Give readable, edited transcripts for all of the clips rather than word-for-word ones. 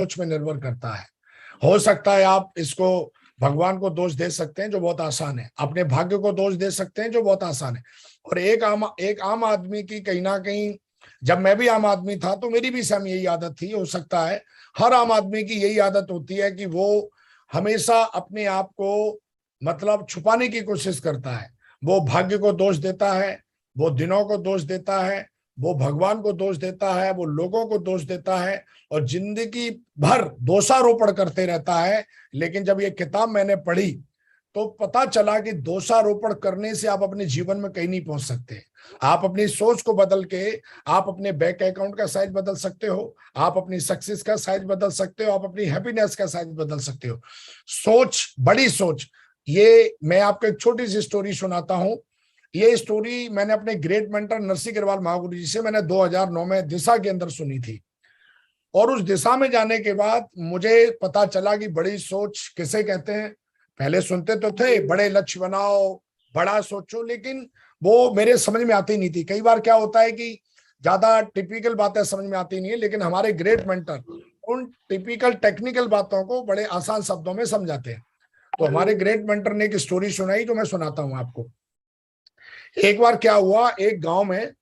सोच में निर्भर करता है। हो सकता है आप इसको भगवान को दोष दे सकते हैं, जो बहुत आसान है, अपने भाग्य को दोष दे सकते हैं, जो बहुत आसान है, और एक आम आदमी की कहीं ना कहीं, जब मैं भी आम आदमी था तो मेरी भी सेम यही आदत थी। हो सकता है हर आम आदमी की यही आदत होती है कि वो हमेशा अपने आप को मतलब छुपाने की कोशिश करता है। वो भाग्य को दोष देता है, वो दिनों को दोष देता है, वो भगवान को दोष देता है, वो लोगों को दोष देता है, और जिंदगी भर दोषारोपण करते रहता है। लेकिन जब ये किताब मैंने पढ़ी तो पता चला कि दोषारोपण करने से आप अपने जीवन में कहीं नहीं पहुंच सकते। आप अपनी सोच को बदल के आप अपने बैंक अकाउंट का साइज बदल सकते हो, आप अपनी सक्सेस का साइज बदल सकते हो, आप अपनी हैप्पीनेस का साइज बदल सकते हो। सोच, बड़ी सोच। ये मैं आपको एक छोटी सी स्टोरी सुनाता हूं। ये स्टोरी मैंने अपने ग्रेट मेंटर नरसिंह अग्रवाल महागुरु जी से मैंने 2009 में दिशा के अंदर सुनी थी। और उस दिशा में जाने के बाद मुझे पता चला कि बड़ी सोच किसे कहते हैं। पहले सुनते तो थे बड़े लक्ष्य बनाओ, बड़ा सोचो, लेकिन वो मेरे समझ में आती नहीं थी। कई बार क्या होता है कि ज्यादा टिपिकल बातें समझ में आती नहीं है, लेकिन हमारे ग्रेट मेंटर उन टिपिकल टेक्निकल बातों को बड़े आसान शब्दों में समझाते हैं। तो हमारे ग्रेट मेंटर ने एक स्टोरी सुनाई जो मैं सुनाता हूं आपको। एक बार क्या हुआ, एक गांव में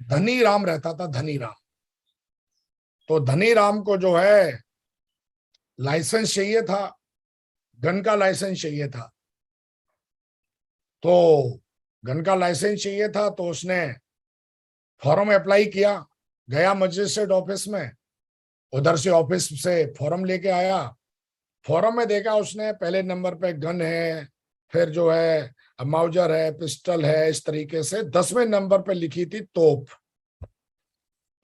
धनी राम रहता था, धनी राम। तो धनी राम को जो है लाइसेंस चाहिए था, गन का लाइसेंस चाहिए था। तो गन का लाइसेंस चाहिए था तो उसने फॉर्म अप्लाई किया, गया मजिस्ट्रेट ऑफिस में, उधर से ऑफिस से फॉर्म लेके आया। फॉर्म में देखा उसने पहले नंबर पे गन है, फिर जो है माउजर है, पिस्टल है, इस तरीके से 10वें नंबर पे लिखी थी तोप।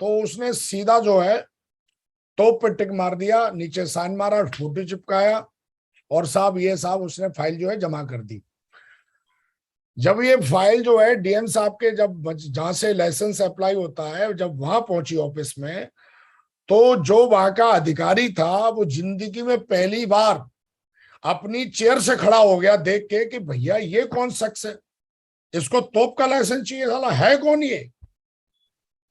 तो उसने सीधा जो है तोप पे टिक मार दिया, नीचे साइन मारा, फोटो चिपकाया, और साहब ये साहब उसने फाइल जो है जमा कर दी। जब ये फाइल जो है डीएम साहब के, जब जहां से लाइसेंस अप्लाई होता है, जब वहां पहुंची ऑफिस में, तो जो वहां का अधिकारी था वो जिंदगी में पहली बार अपनी चेयर से खड़ा हो गया देख के कि भैया ये कौन शख्स है, इसको तोप का लाइसेंस चाहिए, साला है कौन ये।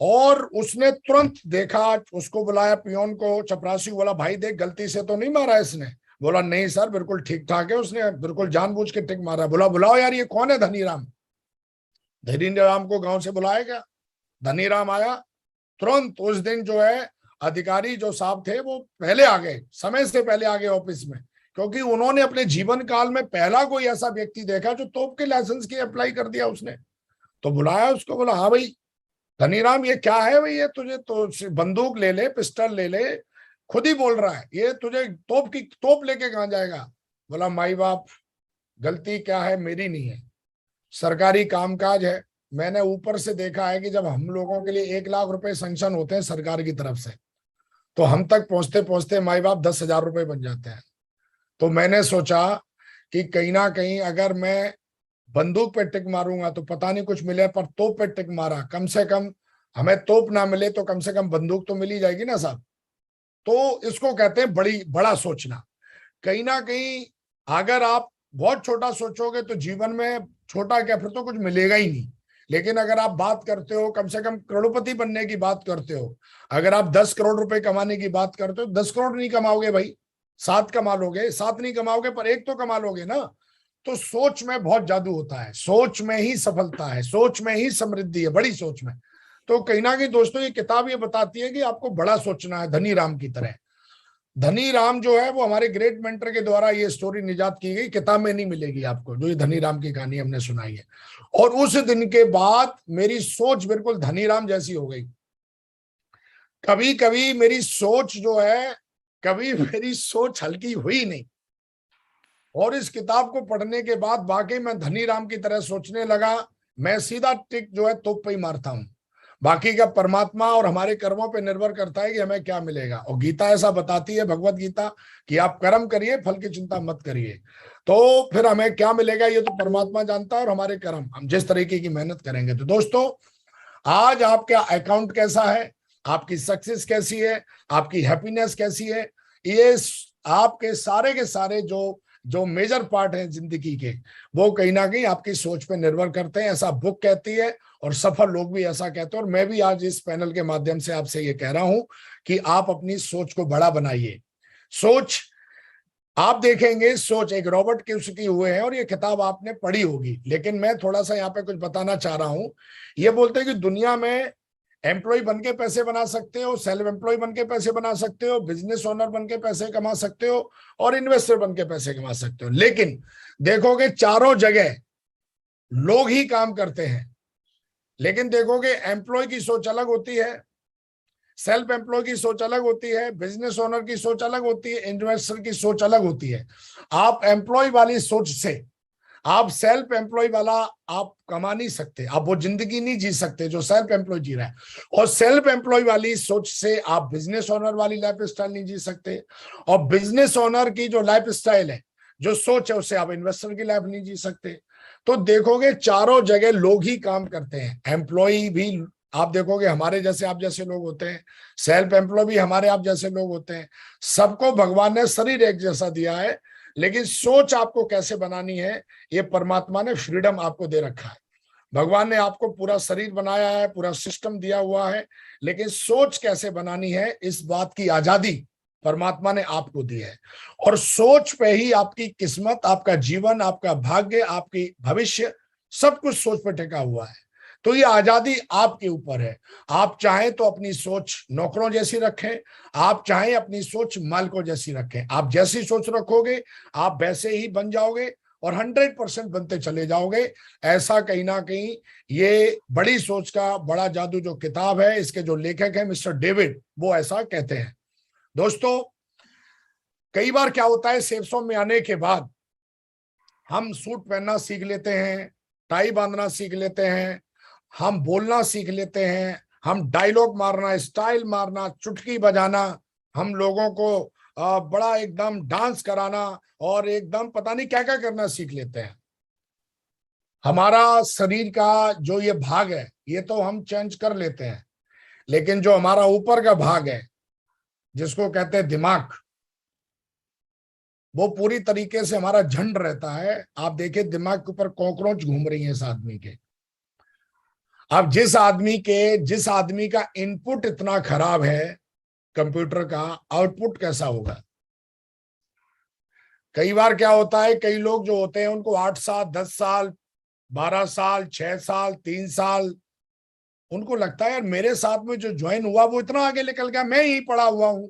और उसने तुरंत देखा, उसको बुलाया पियोन को, चपरासी, बोला भाई देख गलती से तो नहीं मारा इसने। बोला नहीं सर बिल्कुल ठीक ठाक है, उसने बिल्कुल जानबूझ के टिक मारा। बोला बुलाओ यार ये कौन है धनी राम। धनी राम को गांव से बुलाया गया, धनी राम आया तुरंत। उस दिन जो है अधिकारी जो साहब थे वो पहले आ गए, समय से पहले आ गए ऑफिस में, क्योंकि उन्होंने अपने जीवन काल में पहला कोई ऐसा व्यक्ति देखा जो तोप के लाइसेंस की अप्लाई कर दिया उसने। तो बुलाया उसको, बोला हाँ भाई धनीराम ये क्या है भाई, ये तुझे तो बंदूक ले ले, पिस्टल ले ले, खुद ही बोल रहा है, ये तुझे तोप लेके कहां जाएगा। बोला माई बाप गलती क्या है मेरी नहीं है, सरकारी कामकाज है। मैंने ऊपर से देखा है कि जब हम लोगों के लिए 1 लाख रुपए सैंक्शन होते हैं सरकार की तरफ से, तो हम तक पहुंचते पहुंचते माई बाप 10,000 रुपए बन जाते हैं। तो मैंने सोचा कि कहीं ना कहीं अगर मैं बंदूक पे टिक मारूंगा तो पता नहीं कुछ मिले, पर तोप पे टिक मारा, कम से कम हमें तोप ना मिले तो कम से कम बंदूक तो मिल ही जाएगी ना साहब। तो इसको कहते हैं बड़ा सोचना। कहीं ना कहीं अगर आप बहुत छोटा सोचोगे तो जीवन में छोटा क्या, फिर तो कुछ मिलेगा ही नहीं। लेकिन अगर आप बात करते हो कम से कम करोड़पति बनने की बात करते हो, अगर आप 10 करोड़ रुपए कमाने की बात करते हो, 10 करोड़ नहीं कमाओगे भाई, 7 कमा लोगे, 7 नहीं कमाओगे पर 1 तो कमा लोगे ना। तो सोच में बहुत जादू होता है, सोच में ही सफलता है, सोच में ही समृद्धि है, बड़ी सोच में। तो कहीं ना कहीं दोस्तों ये किताब ये बताती है कि आपको बड़ा सोचना है, धनी राम की तरह। धनी राम जो है वो हमारे ग्रेट मेंटर के द्वारा ये स्टोरी निजात की गई, किताब में नहीं मिलेगी आपको, जो ये धनी राम की कहानी हमने सुनाई है। और उस दिन के बाद मेरी सोच बिल्कुल धनी राम जैसी हो गई। कभी कभी मेरी सोच जो है, कभी मेरी सोच हल्की हुई नहीं। और इस किताब को पढ़ने के बाद वाकई मैं धनी राम की तरह सोचने लगा। मैं सीधा टिक जो है तोप पे ही मारता हूं, बाकी का परमात्मा और हमारे कर्मों पे निर्भर करता है कि हमें क्या मिलेगा। और गीता ऐसा बताती है, भगवत गीता, कि आप कर्म करिए फल की चिंता मत करिए। तो फिर हमें क्या मिलेगा ये तो परमात्मा जानता है, और हमारे कर्म, हम जिस तरीके की मेहनत करेंगे। तो दोस्तों आज आपका अकाउंट कैसा है, आपकी सक्सेस कैसी है, आपकी हैप्पीनेस कैसी है, ये आपके सारे के सारे जो मेजर पार्ट है जिंदगी के, वो कहीं ना कहीं आपकी सोच पे निर्भर करते हैं, ऐसा बुक कहती है। और सफल लोग भी ऐसा कहते हैं। और मैं भी आज इस पैनल के माध्यम से आपसे ये कह रहा हूं कि आप अपनी सोच को बड़ा बनाइए। सोच, आप देखेंगे सोच एक रॉबर्ट कियोसाकी हुए हैं और ये किताब आपने पढ़ी होगी, लेकिन मैं थोड़ा सा यहाँ पे कुछ बताना चाह रहा हूं। ये बोलते हैं कि दुनिया में एम्प्लॉय बन के पैसे बना सकते हो, सेल्फ एम्प्लॉय बन के पैसे बना सकते हो, बिजनेस ओनर बन के पैसे कमा सकते हो और इन्वेस्टर बन के पैसे कमा सकते हो, लेकिन देखोगे चारों जगह लोग ही काम करते हैं। लेकिन देखोगे एम्प्लॉय की सोच अलग होती है, सेल्फ एम्प्लॉय की सोच अलग होती है, बिजनेस ओनर की सोच अलग होती है, इन्वेस्टर की सोच अलग होती है। आप एम्प्लॉय वाली सोच से, आप सेल्फ एम्प्लॉय वाला आप कमा नहीं सकते, आप वो जिंदगी नहीं जी सकते जो सेल्फ एम्प्लॉय जी रहा है। और सेल्फ एम्प्लॉय वाली सोच से आप बिजनेस ओनर वाली लाइफ स्टाइल नहीं जी सकते, और बिजनेस ओनर की जो लाइफ स्टाइल है, जो सोच है, उससे आप इन्वेस्टर की लाइफ नहीं जी सकते। तो देखोगे चारों जगह लोग ही काम करते हैं। एम्प्लॉय भी आप देखोगे हमारे जैसे आप जैसे लोग होते हैं, सेल्फ एम्प्लॉय भी हमारे आप जैसे लोग होते हैं। सबको भगवान ने शरीर एक जैसा दिया है, लेकिन सोच आपको कैसे बनानी है, ये परमात्मा ने फ्रीडम आपको दे रखा है। भगवान ने आपको पूरा शरीर बनाया है, पूरा सिस्टम दिया हुआ है, लेकिन सोच कैसे बनानी है, इस बात की आजादी परमात्मा ने आपको दी है। और सोच पे ही आपकी किस्मत, आपका जीवन, आपका भाग्य, आपकी भविष्य, सब कुछ सोच पे टिका हुआ है। तो ये आजादी आपके ऊपर है। आप चाहें तो अपनी सोच नौकरों जैसी रखें, आप चाहें अपनी सोच मालिकों जैसी रखें। आप जैसी सोच रखोगे आप वैसे ही बन जाओगे और 100% बनते चले जाओगे। ऐसा कहीं ना कहीं ये बड़ी सोच का बड़ा जादू जो किताब है, इसके जो लेखक है मिस्टर डेविड, वो ऐसा कहते हैं। दोस्तों, कई बार क्या होता है, सेल्सों में आने के बाद हम सूट पहनना सीख लेते हैं, टाई बांधना सीख लेते हैं, हम बोलना सीख लेते हैं, हम डायलॉग मारना, स्टाइल मारना, चुटकी बजाना, हम लोगों को बड़ा एकदम डांस कराना और एकदम पता नहीं क्या क्या करना सीख लेते हैं। हमारा शरीर का जो ये भाग है, ये तो हम चेंज कर लेते हैं, लेकिन जो हमारा ऊपर का भाग है, जिसको कहते हैं दिमाग, वो पूरी तरीके से हमारा झंड रहता है। आप देखिए दिमाग के ऊपर कॉकरोच घूम रही है इस आदमी के। अब जिस आदमी का इनपुट इतना खराब है कंप्यूटर का, आउटपुट कैसा होगा। कई बार क्या होता है, कई लोग जो होते हैं उनको 8 साल, 10 साल, 12 साल, 6 साल, 3 साल, उनको लगता है यार मेरे साथ में जो ज्वाइन हुआ वो इतना आगे निकल गया, मैं ही पड़ा हुआ हूं।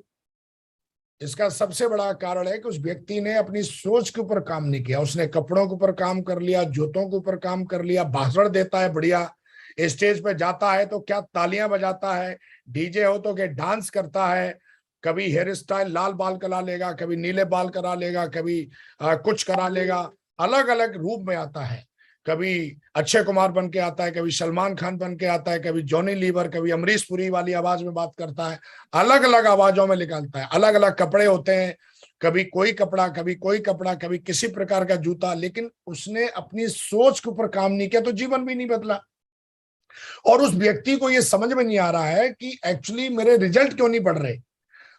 इसका सबसे बड़ा कारण है कि उस व्यक्ति ने अपनी सोच के ऊपर काम नहीं किया। उसने कपड़ों के ऊपर काम कर लिया, जूतों के ऊपर काम कर लिया, भाषण देता है बढ़िया, स्टेज पे जाता है तो क्या तालियां बजाता है, डीजे हो तो क्या डांस करता है, कभी हेयर स्टाइल लाल बाल करा लेगा, कभी नीले बाल करा लेगा, कभी कुछ करा लेगा, अलग अलग रूप में आता है। कभी अक्षय कुमार बन के आता है, कभी सलमान खान बन के आता है, कभी जॉनी लीवर, कभी अमरीश पुरी वाली आवाज में बात करता है, अलग अलग आवाजों में निकालता है, अलग अलग कपड़े होते हैं, कभी कोई कपड़ा, कभी कोई कपड़ा, कभी किसी प्रकार का जूता, लेकिन उसने अपनी सोच के ऊपर काम नहीं किया तो जीवन भी नहीं बदला। और उस व्यक्ति को यह समझ में नहीं आ रहा है कि एक्चुअली मेरे रिजल्ट क्यों नहीं बढ़ रहे।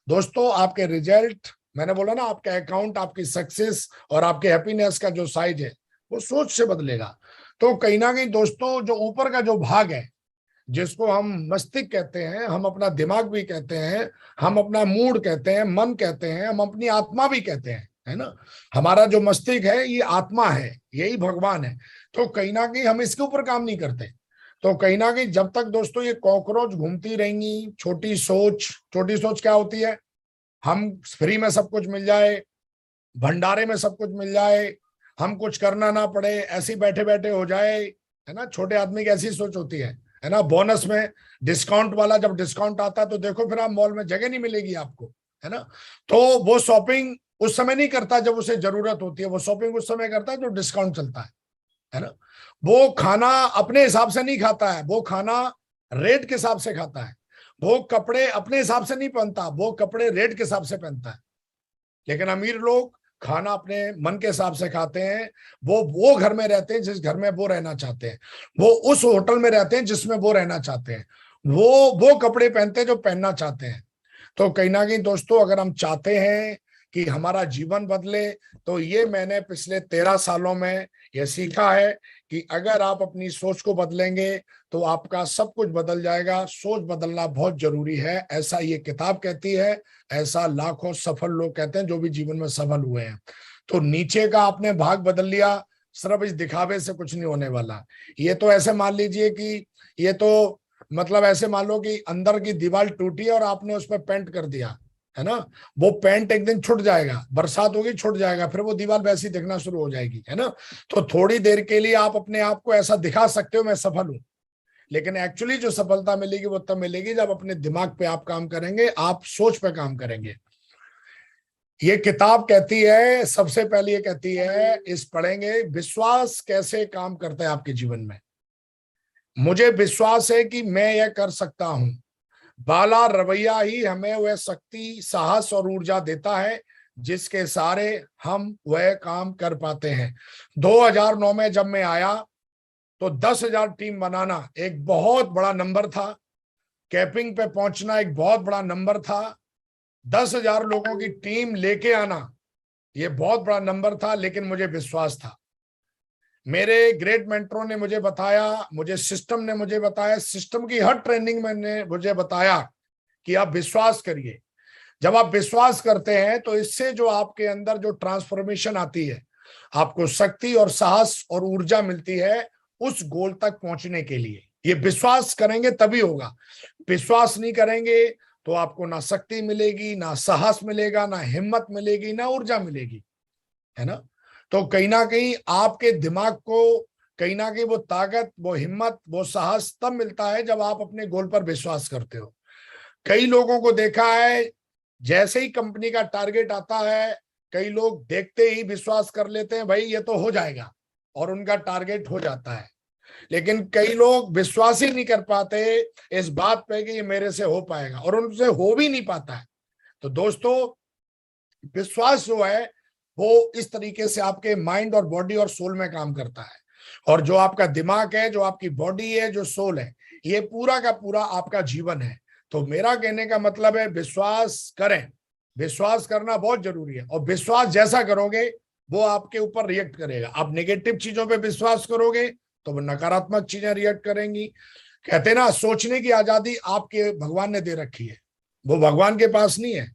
दोस्तों, आपके रिजल्ट, मैंने बोला ना, आपका अकाउंट, आपकी सक्सेस और आपके हैप्पीनेस का जो साइज है वो सोच से बदलेगा। तो कहीं ना कहीं दोस्तों, जो ऊपर का जो भाग है, जिसको हम मस्तिष्क कहते हैं, हम अपना दिमाग भी कहते हैं, हम अपना मूड कहते हैं, मन कहते हैं, हम अपनी आत्मा भी कहते हैं, है ना। हमारा जो मस्तिष्क है ये आत्मा है, यही भगवान है। तो कहीं ना कहीं हम इसके ऊपर काम नहीं करते। तो कहीं ना कहीं जब तक दोस्तों ये कॉकरोच घूमती रहेंगी, छोटी सोच क्या होती है, हम फ्री में सब कुछ मिल जाए, भंडारे में सब कुछ मिल जाए, हम कुछ करना ना पड़े, ऐसे बैठे बैठे हो जाए, है ना। छोटे आदमी की ऐसी सोच होती है ना। बोनस में डिस्काउंट वाला, जब डिस्काउंट आता है तो देखो फिर आप मॉल में जगह नहीं मिलेगी आपको, है ना। तो वो शॉपिंग उस समय नहीं करता जब उसे जरूरत होती है, वो शॉपिंग उस समय करता है जो डिस्काउंट चलता है ना। वो खाना अपने हिसाब से नहीं खाता है, वो खाना रेट के हिसाब से खाता है। वो कपड़े अपने हिसाब से नहीं पहनता, वो कपड़े रेट के हिसाब से पहनता है। लेकिन अमीर लोग खाना अपने मन के हिसाब से खाते हैं। वो घर में रहते हैं जिस घर में वो रहना चाहते हैं, वो उस होटल में रहते हैं जिसमें वो रहना चाहते हैं, वो कपड़े पहनते हैं जो पहनना चाहते हैं। तो कहीं ना कहीं दोस्तों, अगर हम चाहते हैं कि हमारा जीवन बदले, तो ये मैंने पिछले 13 सालों में यह सीखा है कि अगर आप अपनी सोच को बदलेंगे तो आपका सब कुछ बदल जाएगा। सोच बदलना बहुत जरूरी है, ऐसा ये किताब कहती है, ऐसा लाखों सफल लोग कहते हैं जो भी जीवन में सफल हुए हैं। तो नीचे का आपने भाग बदल लिया, सिर्फ इस दिखावे से कुछ नहीं होने वाला। ये तो ऐसे मान लीजिए कि ये तो मतलब ऐसे मान लो कि अंदर की दीवार टूटी है और आपने उस पर पेंट कर दिया, है ना। वो पेंट एक दिन छूट जाएगा, बरसात होगी छूट जाएगा, फिर वो दीवार वैसी दिखना शुरू हो जाएगी, है ना। तो थोड़ी देर के लिए आप अपने आप को ऐसा दिखा सकते हो मैं सफल हूं, लेकिन एक्चुअली जो सफलता मिलेगी वो तब मिलेगी जब अपने दिमाग पे आप काम करेंगे, आप सोच पे काम करेंगे। ये किताब कहती है, सबसे पहले ये कहती है, इस पढ़ेंगे विश्वास कैसे काम करता है आपके जीवन में। मुझे विश्वास है कि मैं यह कर सकता हूं। बाला रवैया ही हमें वह शक्ति, साहस और ऊर्जा देता है जिसके सहारे हम वह काम कर पाते हैं। 2009 में जब मैं आया तो 10,000 टीम बनाना एक बहुत बड़ा नंबर था, कैपिंग पे पहुंचना एक बहुत बड़ा नंबर था, 10,000 लोगों की टीम लेके आना ये बहुत बड़ा नंबर था, लेकिन मुझे विश्वास था। मेरे ग्रेट मेंटरों ने मुझे बताया, मुझे सिस्टम ने मुझे बताया, सिस्टम की हर ट्रेनिंग में ने मुझे बताया कि आप विश्वास करिए। जब आप विश्वास करते हैं तो इससे जो आपके अंदर जो ट्रांसफॉर्मेशन आती है, आपको शक्ति और साहस और ऊर्जा मिलती है उस गोल तक पहुंचने के लिए। ये विश्वास करेंगे तभी होगा, विश्वास नहीं करेंगे तो आपको ना शक्ति मिलेगी, ना साहस मिलेगा, ना हिम्मत मिलेगी, ना ऊर्जा मिलेगी, है ना। तो कहीं ना कहीं आपके दिमाग को कहीं ना कहीं वो ताकत, वो हिम्मत, वो साहस तब मिलता है जब आप अपने गोल पर विश्वास करते हो। कई लोगों को देखा है, जैसे ही कंपनी का टारगेट आता है, कई लोग देखते ही विश्वास कर लेते हैं भाई ये तो हो जाएगा, और उनका टारगेट हो जाता है। लेकिन कई लोग विश्वास ही नहीं कर पाते इस बात पे कि ये मेरे से हो पाएगा, और उनसे हो भी नहीं पाता है। तो दोस्तों, विश्वास जो है वो इस तरीके से आपके माइंड और बॉडी और सोल में काम करता है, और जो आपका दिमाग है, जो आपकी बॉडी है, जो सोल है, ये पूरा का पूरा आपका जीवन है। तो मेरा कहने का मतलब है विश्वास करें, विश्वास करना बहुत जरूरी है, और विश्वास जैसा करोगे वो आपके ऊपर रिएक्ट करेगा। आप नेगेटिव चीजों पे विश्वास करोगे तो वो नकारात्मक चीजें रिएक्ट करेंगी। कहते ना, सोचने की आजादी आपके भगवान ने दे रखी है, वो भगवान के पास नहीं है।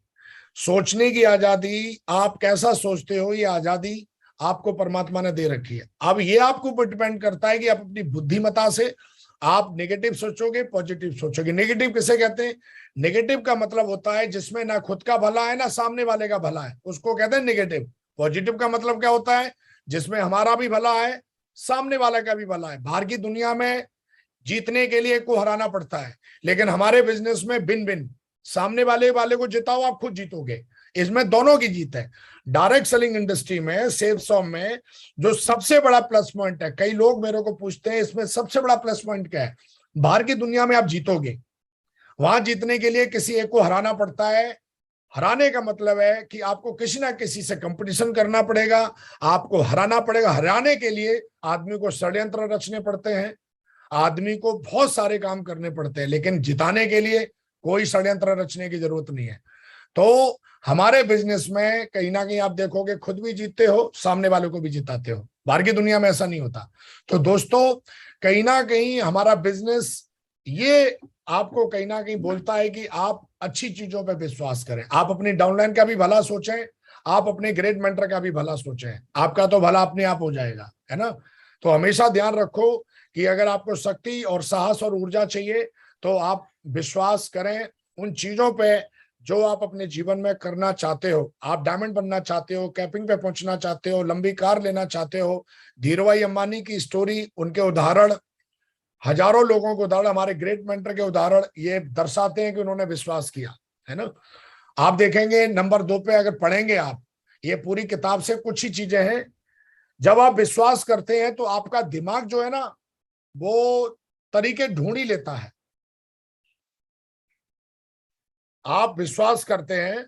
सोचने की आजादी, आप कैसा सोचते हो, ये आजादी आपको परमात्मा ने दे रखी है। अब ये आपके ऊपर डिपेंड करता है कि आप अपनी बुद्धिमत्ता से आप नेगेटिव सोचोगे, पॉजिटिव सोचोगे। नेगेटिव किसे कहते हैं? नेगेटिव का मतलब होता है जिसमें ना खुद का भला है ना सामने वाले का भला है, उसको कहते हैं नेगेटिव। पॉजिटिव का मतलब क्या होता है? जिसमें हमारा भी भला है, सामने वाले का भी भला है। बाहर की दुनिया में जीतने के लिए को हराना पड़ता है, लेकिन हमारे बिजनेस में बिन बिन, सामने वाले वाले को जिताओ, आप खुद जीतोगे। इसमें दोनों की जीत है। डायरेक्ट सेलिंग इंडस्ट्री में, सेल्स में जो सबसे बड़ा प्लस पॉइंट है, कई लोग मेरे को पूछते हैं इसमें सबसे बड़ा प्लस पॉइंट क्या है? बाहर की दुनिया में आप जीतोगे, वहां जीतने के लिए किसी एक को हराना पड़ता है। हराने का मतलब है कि आपको किसी ना किसी से कंपटीशन करना पड़ेगा, आपको हराना पड़ेगा। हराने के लिए आदमी को षड्यंत्र रचने पड़ते हैं, आदमी को बहुत सारे काम करने पड़ते हैं, लेकिन जिताने के लिए कोई षड्यंत्र रचने की जरूरत नहीं है। तो हमारे बिजनेस में कहीं ना कहीं आप देखोगे खुद भी जीतते हो, सामने वालों को भी जिताते हो। बाहर की दुनिया में ऐसा नहीं होता। तो दोस्तों, कहीं ना कहीं हमारा बिजनेस ये आपको कहीं ना कहीं बोलता है कि आप अच्छी चीजों पर विश्वास करें, आप अपनी डाउनलाइन का भी भला सोचें, आप अपने ग्रेट मेंटर का भी भला सोचें, आपका तो भला अपने आप हो जाएगा, है ना। तो हमेशा ध्यान रखो कि अगर आपको शक्ति और साहस और ऊर्जा चाहिए तो आप विश्वास करें उन चीजों पे जो आप अपने जीवन में करना चाहते हो। आप डायमंड बनना चाहते हो, कैपिंग पे पहुंचना चाहते हो, लंबी कार लेना चाहते हो। धीरूभाई अंबानी की स्टोरी, उनके उदाहरण, हजारों लोगों के उदाहरण, हमारे ग्रेट मेंटर के उदाहरण ये दर्शाते हैं कि उन्होंने विश्वास किया, है ना। आप देखेंगे नंबर 2 पे अगर पढ़ेंगे आप, ये पूरी किताब से कुछ ही चीजें हैं। जब आप विश्वास करते हैं तो आपका दिमाग जो है ना वो तरीके ढूंढ ही लेता है। आप विश्वास करते हैं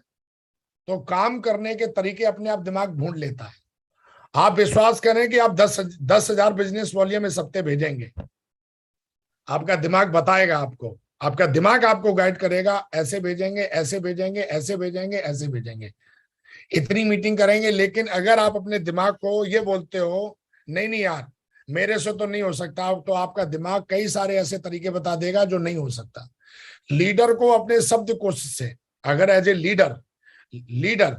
तो काम करने के तरीके अपने आप दिमाग ढूंढ लेता है। आप विश्वास करें कि आप 10,000 बिजनेस वॉल्यूम में सप्ते भेजेंगे, आपका दिमाग बताएगा आपको, आपका दिमाग आपको गाइड करेगा, ऐसे भेजेंगे, ऐसे भेजेंगे, ऐसे भेजेंगे, ऐसे भेजेंगे। इतनी मीटिंग करेंगे, लेकिन अगर आप अपने दिमाग को ये बोलते हो नहीं नहीं यार मेरे से तो नहीं हो सकता, तो आपका दिमाग कई सारे ऐसे तरीके बता देगा जो नहीं हो सकता। लीडर को अपने शब्दकोश से, अगर एज ए लीडर लीडर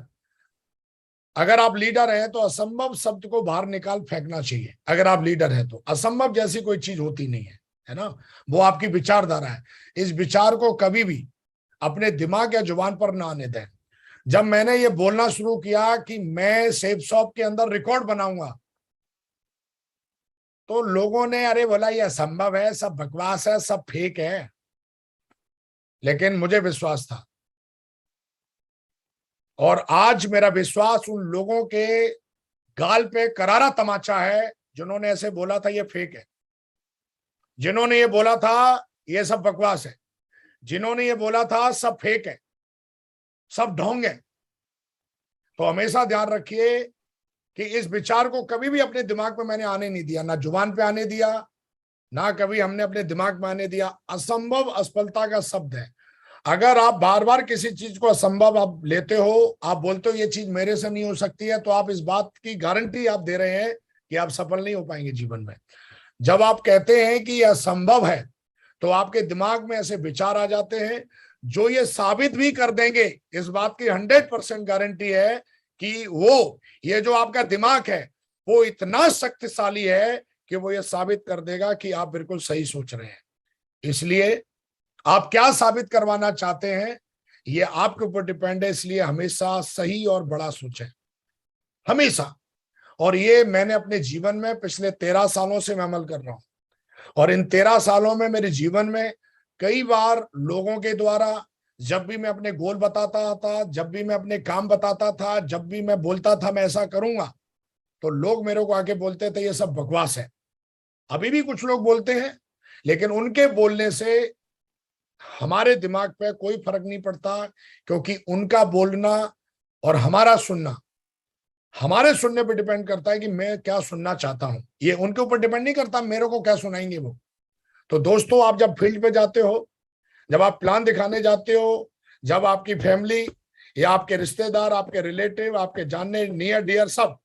अगर आप लीडर हैं तो असंभव शब्द को बाहर निकाल फेंकना चाहिए। अगर आप लीडर हैं तो असंभव जैसी कोई चीज होती नहीं है ना। वो आपकी विचारधारा है। इस विचार को कभी भी अपने दिमाग या जुबान पर ना आने दें। जब मैंने ये बोलना शुरू किया कि मैं सेफ शॉप के अंदर रिकॉर्ड बनाऊंगा, तो लोगों ने अरे बोला ये असंभव है, सब बकवास है, सब फेक है। लेकिन मुझे विश्वास था, और आज मेरा विश्वास उन लोगों के गाल पे करारा तमाचा है जिन्होंने ऐसे बोला था ये फेक है, जिन्होंने ये बोला था ये सब बकवास है, जिन्होंने ये बोला था सब फेक है, सब ढोंग है। तो हमेशा ध्यान रखिए कि इस विचार को कभी भी अपने दिमाग में मैंने आने नहीं दिया, ना जुबान पे आने दिया, ना कभी हमने अपने दिमाग में आने दिया। असंभव असफलता का शब्द है। अगर आप बार बार किसी चीज को असंभव आप लेते हो, आप बोलते हो ये चीज मेरे से नहीं हो सकती है, तो आप इस बात की गारंटी आप दे रहे हैं कि आप सफल नहीं हो पाएंगे जीवन में। जब आप कहते हैं कि यह असंभव है, तो आपके दिमाग में ऐसे विचार आ जाते हैं जो ये साबित भी कर देंगे। इस बात की 100% गारंटी है कि वो ये जो आपका दिमाग है वो इतना शक्तिशाली है कि वो ये साबित कर देगा कि आप बिल्कुल सही सोच रहे हैं। इसलिए आप क्या साबित करवाना चाहते हैं ये आपके ऊपर डिपेंड है। इसलिए हमेशा सही और बड़ा सोचें, हमेशा। और ये मैंने अपने जीवन में पिछले 13 सालों से मैं अमल कर रहा हूं, और इन 13 सालों में मेरे जीवन में कई बार लोगों के द्वारा जब भी मैं अपने गोल बताता था, जब भी मैं अपने काम बताता था, जब भी मैं बोलता था मैं ऐसा करूंगा, तो लोग मेरे को आके बोलते थे ये सब बकवास है। अभी भी कुछ लोग बोलते हैं, लेकिन उनके बोलने से हमारे दिमाग पे कोई फर्क नहीं पड़ता, क्योंकि उनका बोलना और हमारा सुनना हमारे सुनने पे डिपेंड करता है कि मैं क्या सुनना चाहता हूं। ये उनके ऊपर डिपेंड नहीं करता मेरे को क्या सुनाएंगे वो। तो दोस्तों, आप जब फील्ड पे जाते हो, जब आप प्लान दिखाने जाते हो, जब आपकी फैमिली या आपके रिश्तेदार, आपके रिलेटिव, आपके जानने नियर डियर सब,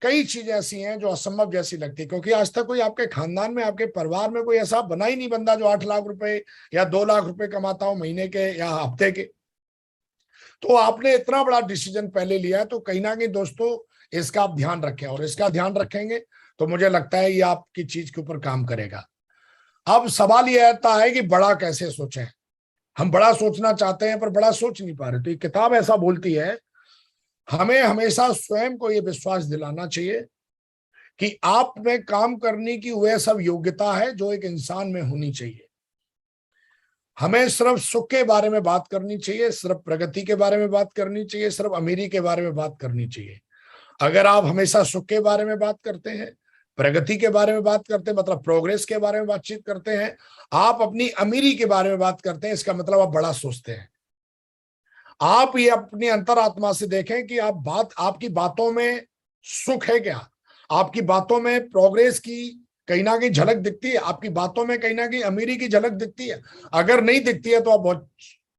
कई चीजें ऐसी हैं जो असंभव जैसी लगती है, क्योंकि आज तक कोई आपके खानदान में, आपके परिवार में कोई ऐसा बना ही नहीं बंदा जो 8 लाख रुपए या 2 लाख रुपए कमाता हो महीने के या हफ्ते के। तो आपने इतना बड़ा डिसीजन पहले लिया है, तो कहीं ना कहीं दोस्तों इसका आप ध्यान रखें, और इसका ध्यान रखेंगे तो मुझे लगता है ये आपकी चीज के ऊपर काम करेगा। अब सवाल ये आता है कि बड़ा कैसे सोचें। हम बड़ा सोचना चाहते हैं पर बड़ा सोच नहीं पा रहे। तो ये किताब ऐसा बोलती है, हमें हमेशा स्वयं को ये विश्वास दिलाना चाहिए कि आप में काम करने की वह सब योग्यता है जो एक इंसान में होनी चाहिए। हमें सिर्फ सुख के बारे में बात करनी चाहिए, सिर्फ प्रगति के बारे में बात करनी चाहिए, सिर्फ अमीरी के बारे में बात करनी चाहिए। अगर आप हमेशा सुख के बारे में बात करते हैं, प्रगति के बारे में बात करते हैं, मतलब प्रोग्रेस के बारे में बातचीत करते हैं, आप अपनी अमीरी के बारे में बात करते हैं, इसका मतलब आप बड़ा सोचते हैं। आप ये अपनी अंतरात्मा से देखें कि आपकी बातों में सुख है क्या, आपकी बातों में प्रोग्रेस की कहीं ना कहीं झलक दिखती है, आपकी बातों में कहीं ना कहीं अमीरी की झलक दिखती है। अगर नहीं दिखती है तो आप बहुत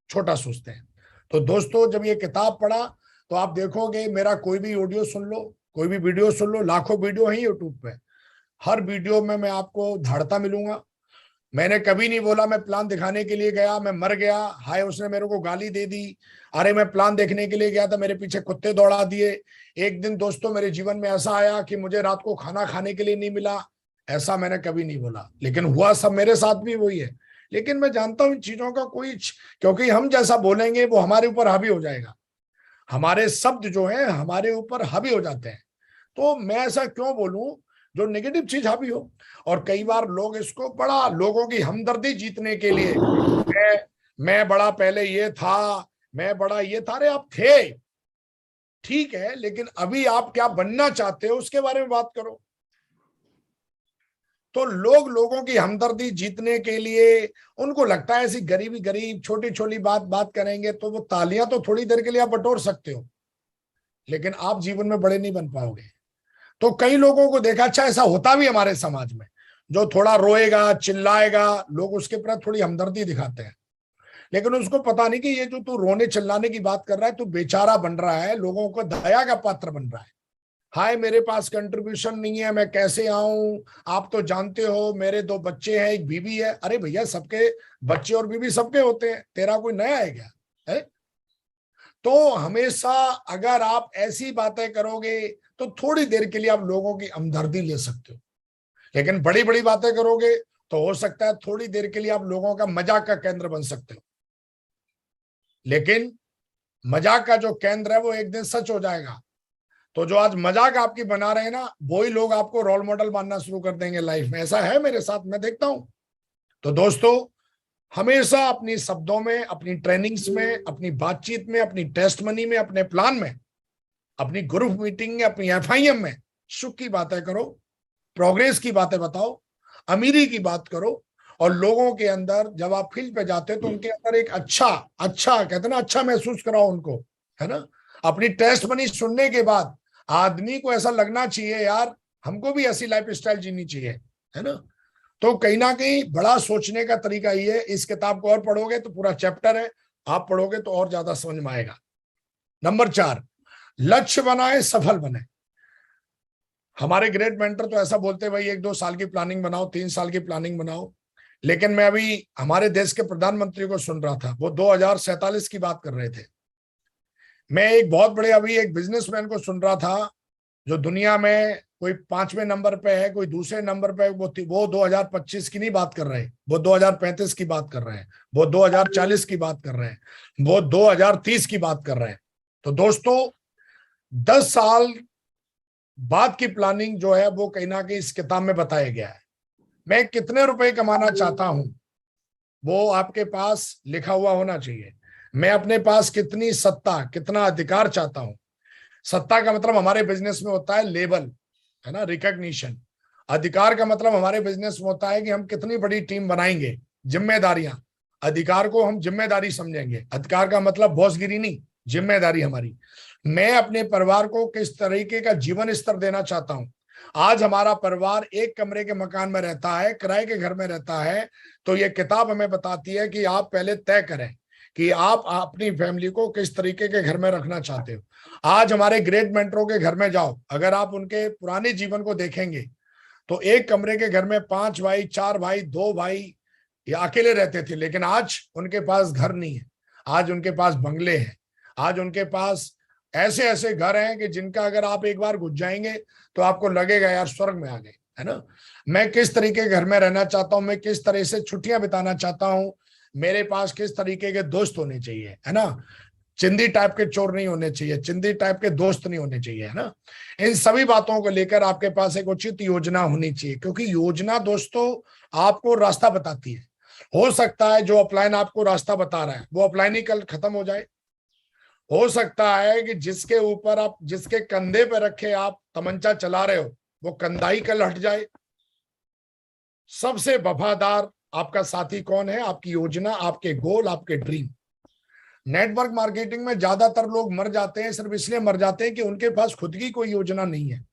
छोटा सोचते हैं। तो दोस्तों, जब ये किताब पढ़ा तो आप देखोगे मेरा कोई भी ऑडियो सुन लो, कोई भी वीडियो सुन लो, लाखों वीडियो है यूट्यूब पे, हर वीडियो में मैं आपको धाड़ता मिलूंगा। मैंने कभी नहीं बोला मैं प्लान दिखाने के लिए गया मैं मर गया, हाय उसने मेरे को गाली दे दी, अरे मैं प्लान देखने के लिए गया था मेरे पीछे कुत्ते दौड़ा दिए। एक दिन दोस्तों मेरे जीवन में ऐसा आया कि मुझे रात को खाना खाने के लिए नहीं मिला, ऐसा मैंने कभी नहीं बोला, लेकिन हुआ सब मेरे साथ भी वही है। लेकिन मैं जानता हूं इन चीजों का कोई, क्योंकि हम जैसा बोलेंगे वो हमारे ऊपर हावी हो जाएगा, हमारे शब्द जो है हमारे ऊपर हावी हो जाते हैं। तो मैं ऐसा क्यों बोलूं जो नेगेटिव चीज हावी हो। और कई बार लोग इसको बड़ा लोगों की हमदर्दी जीतने के लिए, मैं बड़ा पहले ये था, मैं बड़ा ये था। अरे आप थे, ठीक है, लेकिन अभी आप क्या बनना चाहते हो उसके बारे में बात करो। तो लोगों की हमदर्दी जीतने के लिए उनको लगता है ऐसी गरीबी गरीब छोटी छोटी बात करेंगे तो वो तालियां तो थोड़ी देर के लिए आप बटोर सकते हो, लेकिन आप जीवन में बड़े नहीं बन पाओगे। तो कई लोगों को देखा, अच्छा ऐसा होता भी हमारे समाज में, जो थोड़ा रोएगा चिल्लाएगा लोग उसके प्रति थोड़ी हमदर्दी दिखाते हैं, लेकिन उसको पता नहीं कि ये जो तू रोने चिल्लाने की बात कर रहा है, तू बेचारा बन रहा है, लोगों को दया का पात्र बन रहा है। हाय मेरे पास कंट्रीब्यूशन नहीं है, मैं कैसे आऊं, आप तो जानते हो मेरे 2 बच्चे हैं, एक बीवी है। अरे भैया, सबके बच्चे और बीवी सबके होते हैं, तेरा कोई नया है क्या है? तो हमेशा अगर आप ऐसी बातें करोगे तो थोड़ी देर के लिए आप लोगों की हमदर्दी ले सकते हो, लेकिन बड़ी बड़ी बातें करोगे तो हो सकता है थोड़ी देर के लिए आप लोगों का मजाक का केंद्र बन सकते हो, लेकिन मजाक का जो केंद्र है वो एक दिन सच हो जाएगा। तो जो आज मजाक आपकी बना रहे हैं ना, वही लोग आपको रोल मॉडल मानना शुरू कर देंगे लाइफ में। ऐसा है मेरे साथ, मैं देखता हूं। तो दोस्तों, हमेशा अपनी शब्दों में, अपनी ट्रेनिंग्स में, अपनी बातचीत में, अपनी टेस्ट मनी में, अपने प्लान में, अपनी ग्रुप मीटिंग में, अपनी एफआईएम में सुख की बातें करो, प्रोग्रेस की बातें बताओ, अमीरी की बात करो। और लोगों के अंदर जब आप फील्ड पे जाते हो तो उनके अंदर एक अच्छा अच्छा कहते हैं ना, अच्छा महसूस कराओ उनको, है ना। अपनी टेस्ट मनी सुनने के बाद आदमी को ऐसा लगना चाहिए, यार हमको भी ऐसी लाइफ स्टाइल जीनी चाहिए, है ना। तो कहीं ना कहीं बड़ा सोचने का तरीका ये है। इस किताब को और पढ़ोगे तो पूरा चैप्टर है, आप पढ़ोगे तो और ज्यादा समझ में आएगा। नंबर 4, लक्ष्य बनाए, सफल बने। हमारे ग्रेट मेंटर तो ऐसा बोलते हैं, भाई 1-2 साल की प्लानिंग बनाओ, 3 साल की प्लानिंग बनाओ। लेकिन मैं अभी हमारे देश के प्रधानमंत्री को सुन रहा था, वो 2047 की बात कर रहे थे। मैं एक बहुत बड़े अभी एक बिजनेसमैन को सुन रहा था, जो दुनिया में कोई 5वें नंबर पे है, कोई दूसरे नंबर पे, वो 2025 की नहीं बात कर रहे, वो 2035 की बात कर रहे हैं, वो 2040 की बात कर रहे हैं, वो 2030 की बात कर रहे हैं। तो दोस्तों, 10 साल बाद की प्लानिंग जो है वो कहीं ना कहीं इस किताब में बताया गया है। मैं कितने रुपए कमाना चाहता हूं वो आपके पास लिखा हुआ होना चाहिए। मैं अपने पास कितनी सत्ता, कितना अधिकार चाहता हूं। सत्ता का मतलब हमारे बिजनेस में होता है लेबल, है ना, रिकॉग्निशन। अधिकार का मतलब हमारे बिजनेस में होता है कि हम कितनी बड़ी टीम बनाएंगे, जिम्मेदारियां। अधिकार को हम जिम्मेदारी समझेंगे, अधिकार का मतलब बॉसगिरी नहीं, जिम्मेदारी हमारी। मैं अपने परिवार को किस तरीके का जीवन स्तर देना चाहता हूं। आज हमारा परिवार एक कमरे के मकान में रहता है, किराए के घर में रहता है। तो ये किताब हमें बताती है कि आप पहले तय करें कि आप अपनी फैमिली को किस तरीके के घर में रखना चाहते हो। आज हमारे ग्रेट मेंटरों के घर में जाओ, अगर आप उनके पुराने जीवन को देखेंगे तो एक कमरे के घर में 5 भाई, 4 भाई, 2 भाई या अकेले रहते थे। लेकिन आज उनके पास घर नहीं है, आज उनके पास बंगले हैं, आज उनके पास ऐसे ऐसे घर हैं कि जिनका अगर आप एक बार घुस जाएंगे तो आपको लगेगा यार स्वर्ग में आ गए, है ना। मैं किस तरीके के घर में रहना चाहता हूं, मैं किस तरह से छुट्टियां बिताना चाहता हूं, मेरे पास किस तरीके के दोस्त होने चाहिए, है ना। चिंदी टाइप के चोर नहीं होने चाहिए, चिंदी टाइप के दोस्त नहीं होने चाहिए, है ना। इन सभी बातों को लेकर आपके पास एक उचित योजना होनी चाहिए, क्योंकि योजना दोस्तों आपको रास्ता बताती है। हो सकता है जो अपलाइन आपको रास्ता बता रहा है वो अपलाइन ही कल खत्म हो जाए। हो सकता है कि जिसके ऊपर आप, जिसके कंधे पे रखे आप तमंचा चला रहे हो, वो कंधा ही कल हट जाए। सबसे वफादार आपका साथी कौन है? आपकी योजना, आपके गोल, आपके ड्रीम। नेटवर्क मार्केटिंग में ज्यादातर लोग मर जाते हैं, सिर्फ इसलिए मर जाते हैं कि उनके पास खुद की कोई योजना नहीं है।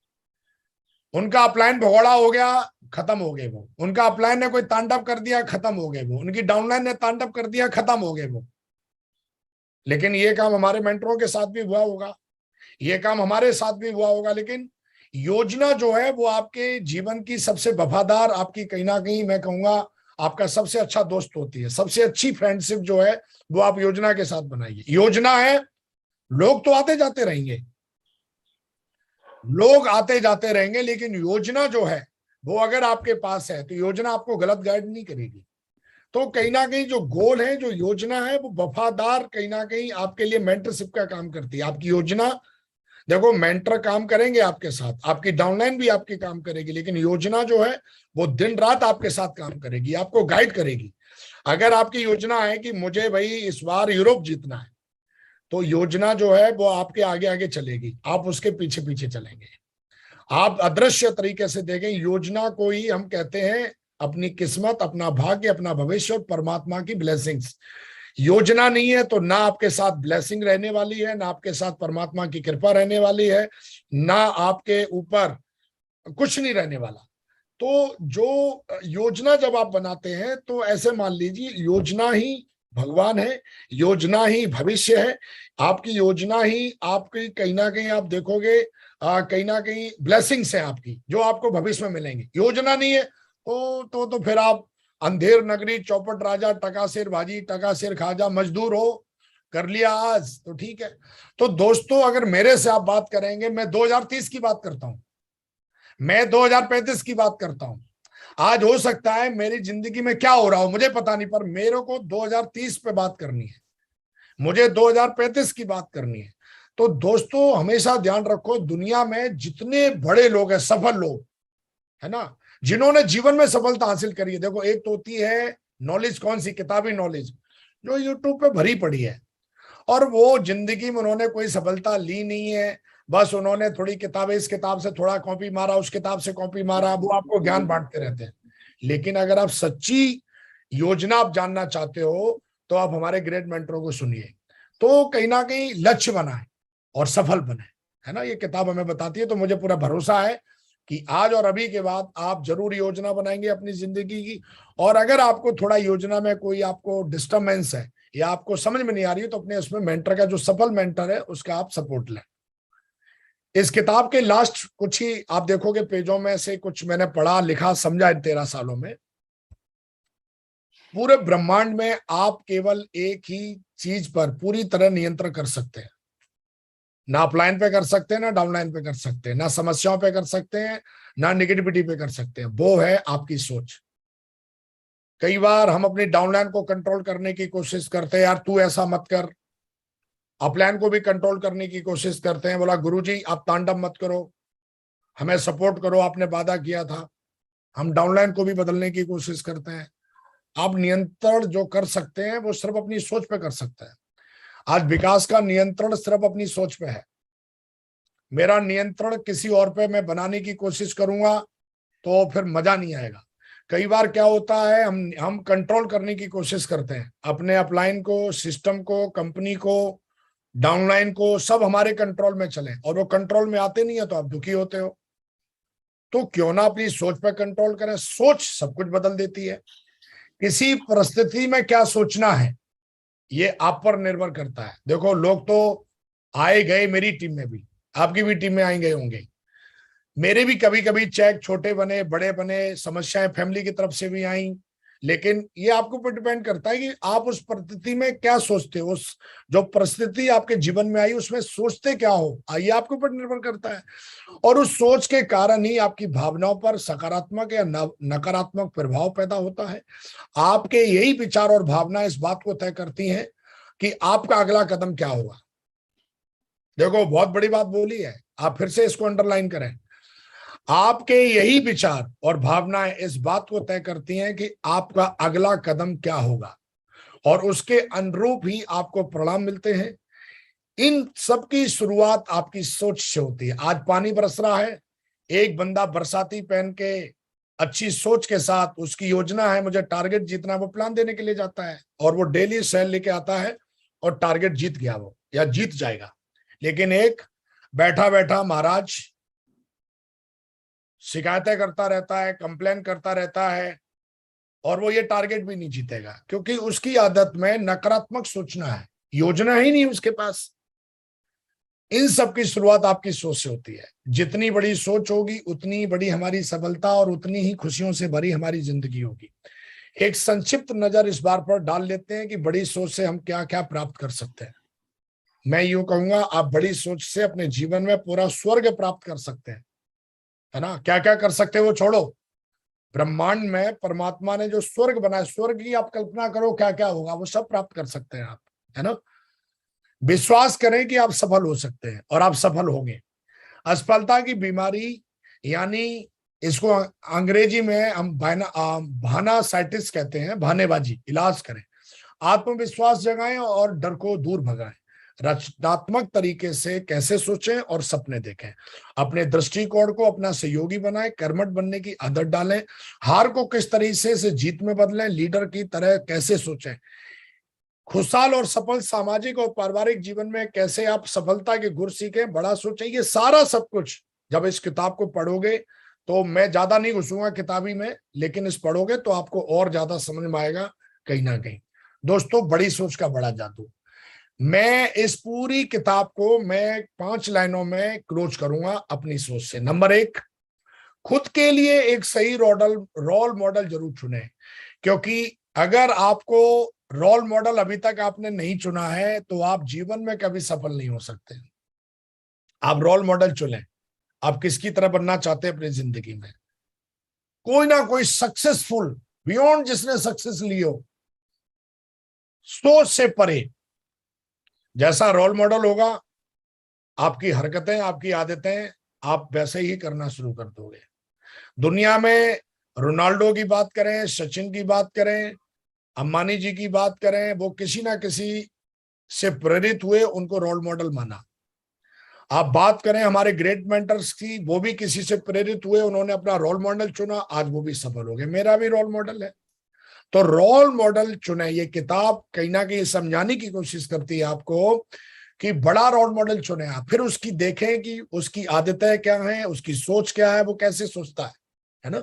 उनका अपलाइन भगोड़ा हो गया, खत्म हो गए वो। उनका अपलाइन ने कोई तांडव कर दिया, खत्म हो गए वो। उनकी डाउनलाइन ने तांडव कर दिया, खत्म हो गए वो। लेकिन ये काम हमारे मेंटरों के साथ भी हुआ होगा, ये काम हमारे साथ भी हुआ होगा। लेकिन योजना जो है वो आपके जीवन की सबसे वफादार, आपकी कहीं ना कहीं मैं कहूंगा आपका सबसे अच्छा दोस्त होती है। सबसे अच्छी फ्रेंडशिप जो है वो आप योजना के साथ बनाइए। योजना है, लोग तो आते जाते रहेंगे, लोग आते जाते रहेंगे, लेकिन योजना जो है वो अगर आपके पास है तो योजना आपको गलत गाइड नहीं करेगी। तो कहीं ना कहीं जो गोल है, जो योजना है, वो वफादार कहीं ना कहीं आपके लिए मेंटरशिप का काम करती है। आपकी योजना, देखो मेंटर काम करेंगे आपके साथ, आपकी डाउनलाइन भी आपकी काम करेगी, लेकिन योजना जो है वो दिन रात आपके साथ काम करेगी, आपको गाइड करेगी। अगर आपकी योजना है कि मुझे भाई इस बार यूरोप जीतना है, तो योजना जो है वो आपके आगे आगे चलेगी, आप उसके पीछे पीछे चलेंगे। आप अदृश्य तरीके से देखें, योजना को ही हम कहते हैं अपनी किस्मत, अपना भाग्य, अपना भविष्य और परमात्मा की ब्लेसिंग्स। योजना नहीं है तो ना आपके साथ ब्लेसिंग रहने वाली है, ना आपके साथ परमात्मा की कृपा रहने वाली है, ना आपके ऊपर कुछ नहीं रहने वाला। तो जो योजना जब आप बनाते हैं तो ऐसे मान लीजिए योजना ही भगवान है, योजना ही भविष्य है। आपकी योजना ही आपकी कहीं ना कहीं आप देखोगे कहीं ना कहीं ब्लेसिंग्स है आपकी जो आपको भविष्य में मिलेंगी। योजना नहीं है तो फिर आप अंधेर नगरी चौपट राजा टका सिर भाजी टका सिर खाजा मजदूर हो, कर लिया आज तो ठीक है। तो दोस्तों अगर मेरे से आप बात करेंगे, मैं 2030 की बात करता हूं, मैं 2035 की बात करता हूं। आज हो सकता है मेरी जिंदगी में क्या हो रहा हो मुझे पता नहीं, पर मेरे को 2030 पे बात करनी है, मुझे 2035 की बात करनी है। तो दोस्तों हमेशा ध्यान रखो, दुनिया में जितने बड़े लोग हैं, सफल लोग है ना, जिन्होंने जीवन में सफलता हासिल करी है, देखो एक तो होती है नॉलेज, कौन सी, किताबी नॉलेज जो यूट्यूब पे भरी पड़ी है, और वो जिंदगी में उन्होंने कोई सफलता ली नहीं है, बस उन्होंने थोड़ी किताबें, इस किताब से थोड़ा कॉपी मारा, उस किताब से कॉपी मारा, वो आपको ज्ञान बांटते रहते हैं। लेकिन अगर आप सच्ची योजना आप जानना चाहते हो तो आप हमारे ग्रेट मेंटरों को सुनिए, तो कहीं ना कहीं लक्ष्य बनाए और सफल बने, है ना, ये किताब हमें बताती है। तो मुझे पूरा भरोसा है कि आज और अभी के बाद आप जरूर योजना बनाएंगे अपनी जिंदगी की। और अगर आपको थोड़ा योजना में कोई आपको डिस्टर्बेंस है या आपको समझ में नहीं आ रही है, तो अपने उसमें मेंटर का, जो सफल मेंटर है उसका आप सपोर्ट लें। इस किताब के लास्ट कुछ ही आप देखोगे पेजों में से कुछ मैंने पढ़ा लिखा समझा इन 13 सालों में, पूरे ब्रह्मांड में आप केवल एक ही चीज पर पूरी तरह नियंत्रण कर सकते हैं। ना अपलाइन पे कर सकते हैं, ना डाउनलाइन पे कर सकते हैं, ना समस्याओं पे कर सकते हैं, ना निगेटिविटी पे कर सकते हैं, वो है आपकी सोच। कई बार हम अपनी डाउनलाइन को कंट्रोल करने की कोशिश करते हैं, यार तू ऐसा मत कर, अपलाइन को भी कंट्रोल करने की कोशिश करते हैं, बोला गुरुजी आप तांडव मत करो, हमें सपोर्ट करो, आपने वादा किया था। हम डाउनलाइन को भी बदलने की कोशिश करते हैं। आप नियंत्रण जो कर सकते हैं वो सिर्फ अपनी सोच पे कर सकते हैं। आज विकास का नियंत्रण सिर्फ अपनी सोच पे है। मेरा नियंत्रण किसी और पे मैं बनाने की कोशिश करूंगा तो फिर मजा नहीं आएगा। कई बार क्या होता है, हम कंट्रोल करने की कोशिश करते हैं अपने अपलाइन को, सिस्टम को, कंपनी को, डाउनलाइन को, सब हमारे कंट्रोल में चले, और वो कंट्रोल में आते नहीं है तो आप दुखी होते हो। तो क्यों ना अपनी सोच पे कंट्रोल करें, सोच सब कुछ बदल देती है। किसी परिस्थिति में क्या सोचना है ये आप पर निर्भर करता है। देखो लोग तो आए गए, मेरी टीम में भी, आपकी भी टीम में आए गए होंगे, मेरे भी कभी कभी चेक छोटे बने बड़े बने, समस्याएं फैमिली की तरफ से भी आई। लेकिन ये आपके ऊपर डिपेंड करता है कि आप उस परिस्थिति में क्या सोचते हो, उस जो परिस्थिति आपके जीवन में आई उसमें सोचते क्या हो, ये आपके ऊपर निर्भर करता है। और उस सोच के कारण ही आपकी भावनाओं पर सकारात्मक या नकारात्मक प्रभाव पैदा होता है। आपके यही विचार और भावना इस बात को तय करती हैं कि आपका अगला कदम क्या होगा। देखो बहुत बड़ी बात बोली है, आप फिर से इसको अंडरलाइन करें। आपके यही विचार और भावनाएं इस बात को तय करती हैं कि आपका अगला कदम क्या होगा, और उसके अनुरूप ही आपको परिणाम मिलते हैं। इन सब की शुरुआत आपकी सोच से होती है। आज पानी बरस रहा है, एक बंदा बरसाती पहन के अच्छी सोच के साथ, उसकी योजना है मुझे टारगेट जीतना, वो प्लान देने के लिए जाता है और वो डेली सेल लेके आता है और टारगेट जीत गया वो, या जीत जाएगा। लेकिन एक बैठा बैठा महाराज शिकायतें करता रहता है, कंप्लेन करता रहता है, और वो ये टारगेट भी नहीं जीतेगा, क्योंकि उसकी आदत में नकारात्मक सोचना है, योजना ही नहीं उसके पास। इन सब की शुरुआत आपकी सोच से होती है। जितनी बड़ी सोच होगी उतनी बड़ी हमारी सफलता और उतनी ही खुशियों से भरी हमारी जिंदगी होगी। एक संक्षिप्त नजर इस बार पर डाल लेते हैं कि बड़ी सोच से हम क्या क्या प्राप्त कर सकते हैं। मैं यूं कहूंगा, आप बड़ी सोच से अपने जीवन में पूरा स्वर्ग प्राप्त कर सकते हैं, है ना। क्या क्या कर सकते हैं वो छोड़ो, ब्रह्मांड में परमात्मा ने जो स्वर्ग बनाया, स्वर्ग की आप कल्पना करो क्या क्या होगा, वो सब प्राप्त कर सकते हैं आप, है ना। विश्वास करें कि आप सफल हो सकते हैं और आप सफल होंगे। असफलता की बीमारी, यानी इसको अंग्रेजी में हम भानासाइटिस कहते हैं, भानेबाजी, इलाज करें। आत्मविश्वास जगाएं और डर को दूर भगाएं। रचनात्मक तरीके से कैसे सोचें और सपने देखें। अपने दृष्टिकोण को अपना सहयोगी बनाएं, कर्मठ बनने की आदत डालें। हार को किस तरीके से जीत में बदलें, लीडर की तरह कैसे सोचें। खुशहाल और सफल सामाजिक और पारिवारिक जीवन में कैसे आप सफलता के गुर सीखें, बड़ा सोचें। ये सारा सब कुछ जब इस किताब को पढ़ोगे, तो मैं ज्यादा नहीं घुसूंगा किताबी में, लेकिन इस पढ़ोगे तो आपको और ज्यादा समझ में आएगा कहीं ना कहीं। दोस्तों, बड़ी सोच का बड़ा जादू। मैं इस पूरी किताब को मैं 5 लाइनों में क्लोज करूंगा अपनी सोच से। नंबर 1, खुद के लिए एक सही रोल मॉडल जरूर चुने, क्योंकि अगर आपको रोल मॉडल अभी तक आपने नहीं चुना है तो आप जीवन में कभी सफल नहीं हो सकते। आप रोल मॉडल चुने, आप किसकी तरह बनना चाहते हैं अपनी जिंदगी में। कोई ना कोई सक्सेसफुल, बियॉन्ड जिसने सक्सेस ली हो, सोच से परे। जैसा रोल मॉडल होगा, आपकी हरकतें, आपकी आदतें आप वैसे ही करना शुरू कर दोगे। दुनिया में रोनाल्डो की बात करें, सचिन की बात करें, अंबानी जी की बात करें, वो किसी ना किसी से प्रेरित हुए, उनको रोल मॉडल माना। आप बात करें हमारे ग्रेट मेंटर्स की, वो भी किसी से प्रेरित हुए, उन्होंने अपना रोल मॉडल चुना, आज वो भी सफल हो गए। मेरा भी रोल मॉडल है। तो रोल मॉडल चुने। ये किताब कहीं ना कहीं समझाने की कोशिश करती है आपको कि बड़ा रोल मॉडल चुने आप, फिर उसकी देखें कि उसकी आदतें क्या हैं, उसकी सोच क्या है, वो कैसे सोचता है ना।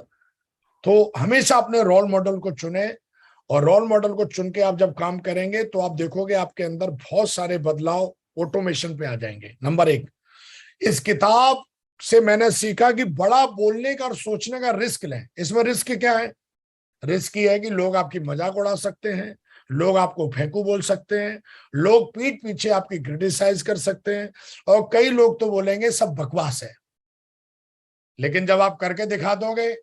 तो हमेशा अपने रोल मॉडल को चुने, और रोल मॉडल को चुन के आप जब काम करेंगे तो आप देखोगे आपके अंदर बहुत सारे बदलाव ऑटोमेशन पे आ जाएंगे। नंबर 1, इस किताब से मैंने सीखा कि बड़ा बोलने का और सोचने का रिस्क लें। इसमें रिस्क क्या है? रिस्क ये है कि लोग आपकी मजाक उड़ा सकते हैं, लोग आपको फेंकू बोल सकते हैं, लोग पीठ पीछे आपकी क्रिटिसाइज कर सकते हैं, और कई लोग तो बोलेंगे सब बकवास है। लेकिन जब आप करके दिखा दोगे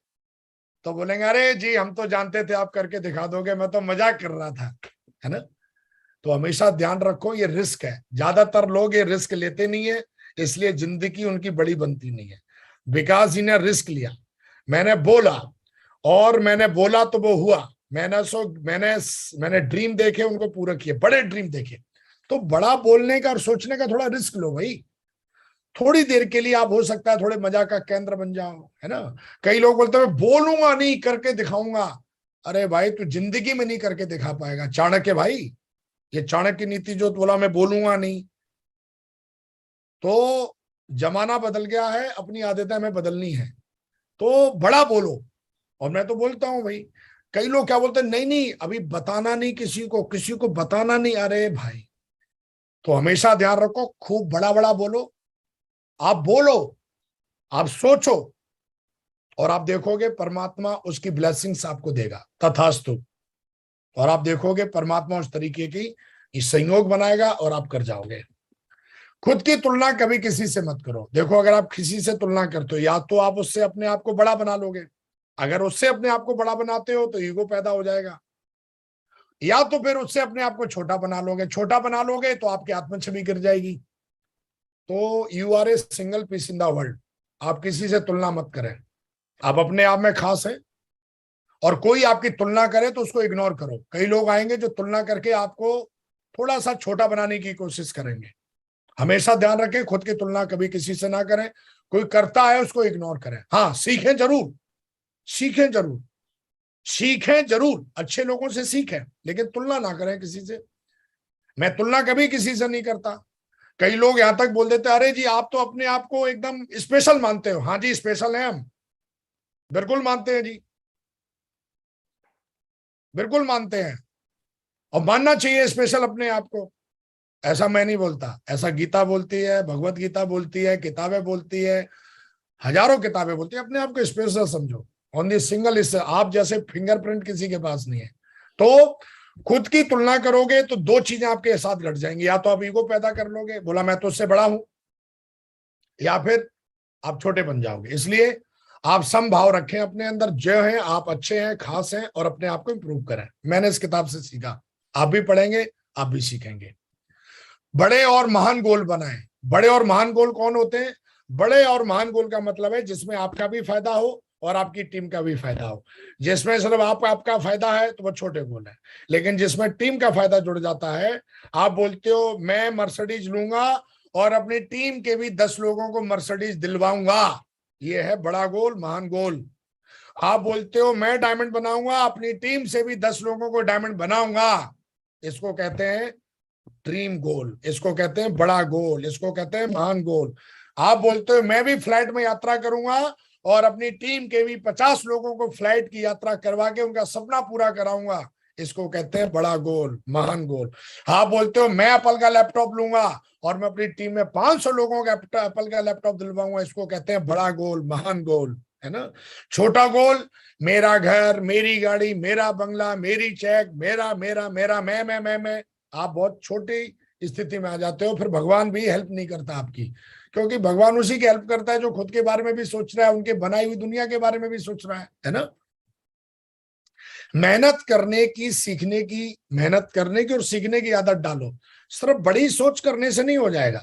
तो बोलेंगे अरे जी हम तो जानते थे आप करके दिखा दोगे, मैं तो मजाक कर रहा था, है ना। तो हमेशा ध्यान रखो, ये रिस्क है। ज्यादातर लोग ये रिस्क लेते नहीं है, इसलिए जिंदगी उनकी बड़ी बनती नहीं है। विकास जी ने रिस्क लिया, मैंने बोला, और मैंने बोला तो वो हुआ। मैंने ड्रीम देखे, उनको पूरा किए, बड़े ड्रीम देखे। तो बड़ा बोलने का और सोचने का थोड़ा रिस्क लो भाई। थोड़ी देर के लिए आप हो सकता है थोड़े मजाक का केंद्र बन जाओ, है ना। कई लोग बोलते हैं बोलूंगा नहीं, करके दिखाऊंगा। अरे भाई, तू जिंदगी में नहीं करके दिखा पाएगा। चाणक्य भाई, ये चाणक्य नीति जो बोला मैं बोलूंगा नहीं, तो जमाना बदल गया है, अपनी आदतें हमें बदलनी है। तो बड़ा बोलो। और मैं तो बोलता हूं भाई, कई लोग क्या बोलते हैं, नहीं नहीं अभी बताना नहीं, किसी को बताना नहीं। अरे भाई, तो हमेशा ध्यान रखो, खूब बड़ा बड़ा बोलो। आप बोलो, आप सोचो, और आप देखोगे परमात्मा उसकी ब्लेसिंग्स आपको देगा, तथास्तु। और आप देखोगे परमात्मा उस तरीके की संयोग बनाएगा और आप कर जाओगे। खुद की तुलना कभी किसी से मत करो। देखो, अगर आप किसी से तुलना करते हो, या तो आप उससे अपने आप को बड़ा बना लोगे, अगर उससे अपने आप को बड़ा बनाते हो तो ईगो पैदा हो जाएगा, या तो फिर उससे अपने आप को छोटा बना लोगे। छोटा बना लोगे तो आपकी आत्म छवि गिर जाएगी। तो you are a single piece in the world. आप किसी से तुलना मत करें, आप अपने आप में खास है। और कोई आपकी तुलना करे तो उसको इग्नोर करो। कई लोग आएंगे जो तुलना करके आपको थोड़ा सा छोटा बनाने की कोशिश करेंगे। हमेशा ध्यान रखें, खुद की तुलना कभी किसी से ना करें। कोई करता है उसको इग्नोर करें। हाँ, सीखें जरूर, सीखें जरूर, सीखें जरूर, अच्छे लोगों से सीखें, लेकिन तुलना ना करें किसी से। मैं तुलना कभी किसी से नहीं करता। कई लोग यहां तक बोल देते, अरे जी आप तो अपने आप को एकदम स्पेशल मानते हो। हाँ जी, स्पेशल है हम, बिल्कुल मानते हैं जी, बिल्कुल मानते हैं, और मानना चाहिए स्पेशल अपने आप को। ऐसा मैं नहीं बोलता, ऐसा गीता बोलती है, भगवत गीता बोलती है, किताबें बोलती है, हजारों किताबें बोलती है। अपने आप को स्पेशल समझो। ऑन दी सिंगल इस आप जैसे फिंगरप्रिंट किसी के पास नहीं है। तो खुद की तुलना करोगे तो दो चीजें आपके साथ घट जाएंगी, या तो आप ईगो पैदा कर लोगे, बोला मैं तो उससे बड़ा हूं, या फिर आप छोटे बन जाओगे। इसलिए आप समभाव रखें अपने अंदर, जो है आप अच्छे हैं, खास हैं, और अपने आप को इंप्रूव करें। मैंने इस किताब से सीखा, आप भी पढ़ेंगे, आप भी सीखेंगे। बड़े और महान गोल बनाएं। बड़े और महान गोल कौन होते हैं? बड़े और महान गोल का मतलब है जिसमें आपका भी फायदा हो और आपकी टीम का भी फायदा हो। जिसमें सिर्फ आपका फायदा है तो वो छोटे गोल है, लेकिन जिसमें टीम का फायदा जुड़ जाता है, आप बोलते हो मैं मर्सिडीज लूंगा और अपनी टीम के भी 10 लोगों को मर्सिडीज दिलवाऊंगा, ये है बड़ा गोल, महान गोल। आप बोलते हो मैं डायमंड बनाऊंगा, अपनी टीम से भी 10 लोगों को डायमंड बनाऊंगा, इसको कहते हैं ड्रीम गोल, इसको कहते हैं बड़ा गोल, इसको कहते हैं महान गोल। आप बोलते हो मैं भी फ्लाइट में यात्रा करूंगा और अपनी टीम के भी 50 लोगों को फ्लाइट की यात्रा करवा के उनका सपना पूरा कराऊंगा, इसको कहते हैं बड़ा गोल, महान गोल। हाँ बोलते हो मैं एप्पल का लैपटॉप लूंगा और मैं अपनी टीम में 500 लोगों का एप्पल का लैपटॉप दिलवाऊंगा, इसको कहते हैं बड़ा गोल, महान गोल, है ना। छोटा गोल, मेरा घर, मेरी गाड़ी, मेरा बंगला, मेरी चेक, मेरा मेरा मेरा मैं। आप बहुत छोटी स्थिति में आ जाते हो, फिर भगवान भी हेल्प नहीं करता आपकी, क्योंकि भगवान उसी की हेल्प करता है जो खुद के बारे में भी सोच रहा है, उनके बनाई हुई दुनिया के बारे में भी सोच रहा है ना। मेहनत करने की, सीखने की, मेहनत करने की और सीखने की आदत डालो। सिर्फ बड़ी सोच करने से नहीं हो जाएगा।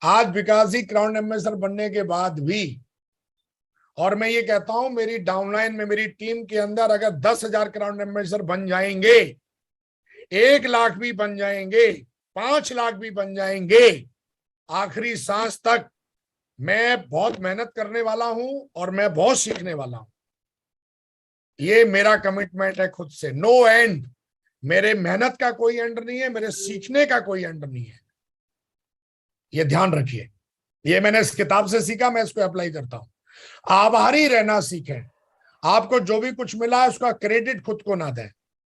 आज विकास जी क्राउन एम्बेसडर बनने के बाद भी, और मैं ये कहता हूं मेरी डाउनलाइन में, मेरी टीम के अंदर अगर 10,000 क्राउन एम्बेसडर बन जाएंगे, 1 लाख भी बन जाएंगे, 5 लाख भी बन जाएंगे, आखिरी सांस तक मैं बहुत मेहनत करने वाला हूं और मैं बहुत सीखने वाला हूं। ये मेरा कमिटमेंट है खुद से, नो एंड। मेरे मेहनत का कोई एंड नहीं है, मेरे सीखने का कोई एंड नहीं है, ये ध्यान रखिए। ये मैंने इस किताब से सीखा, मैं इसको अप्लाई करता हूं। आभारी रहना सीखें। आपको जो भी कुछ मिला है उसका क्रेडिट खुद को ना दें,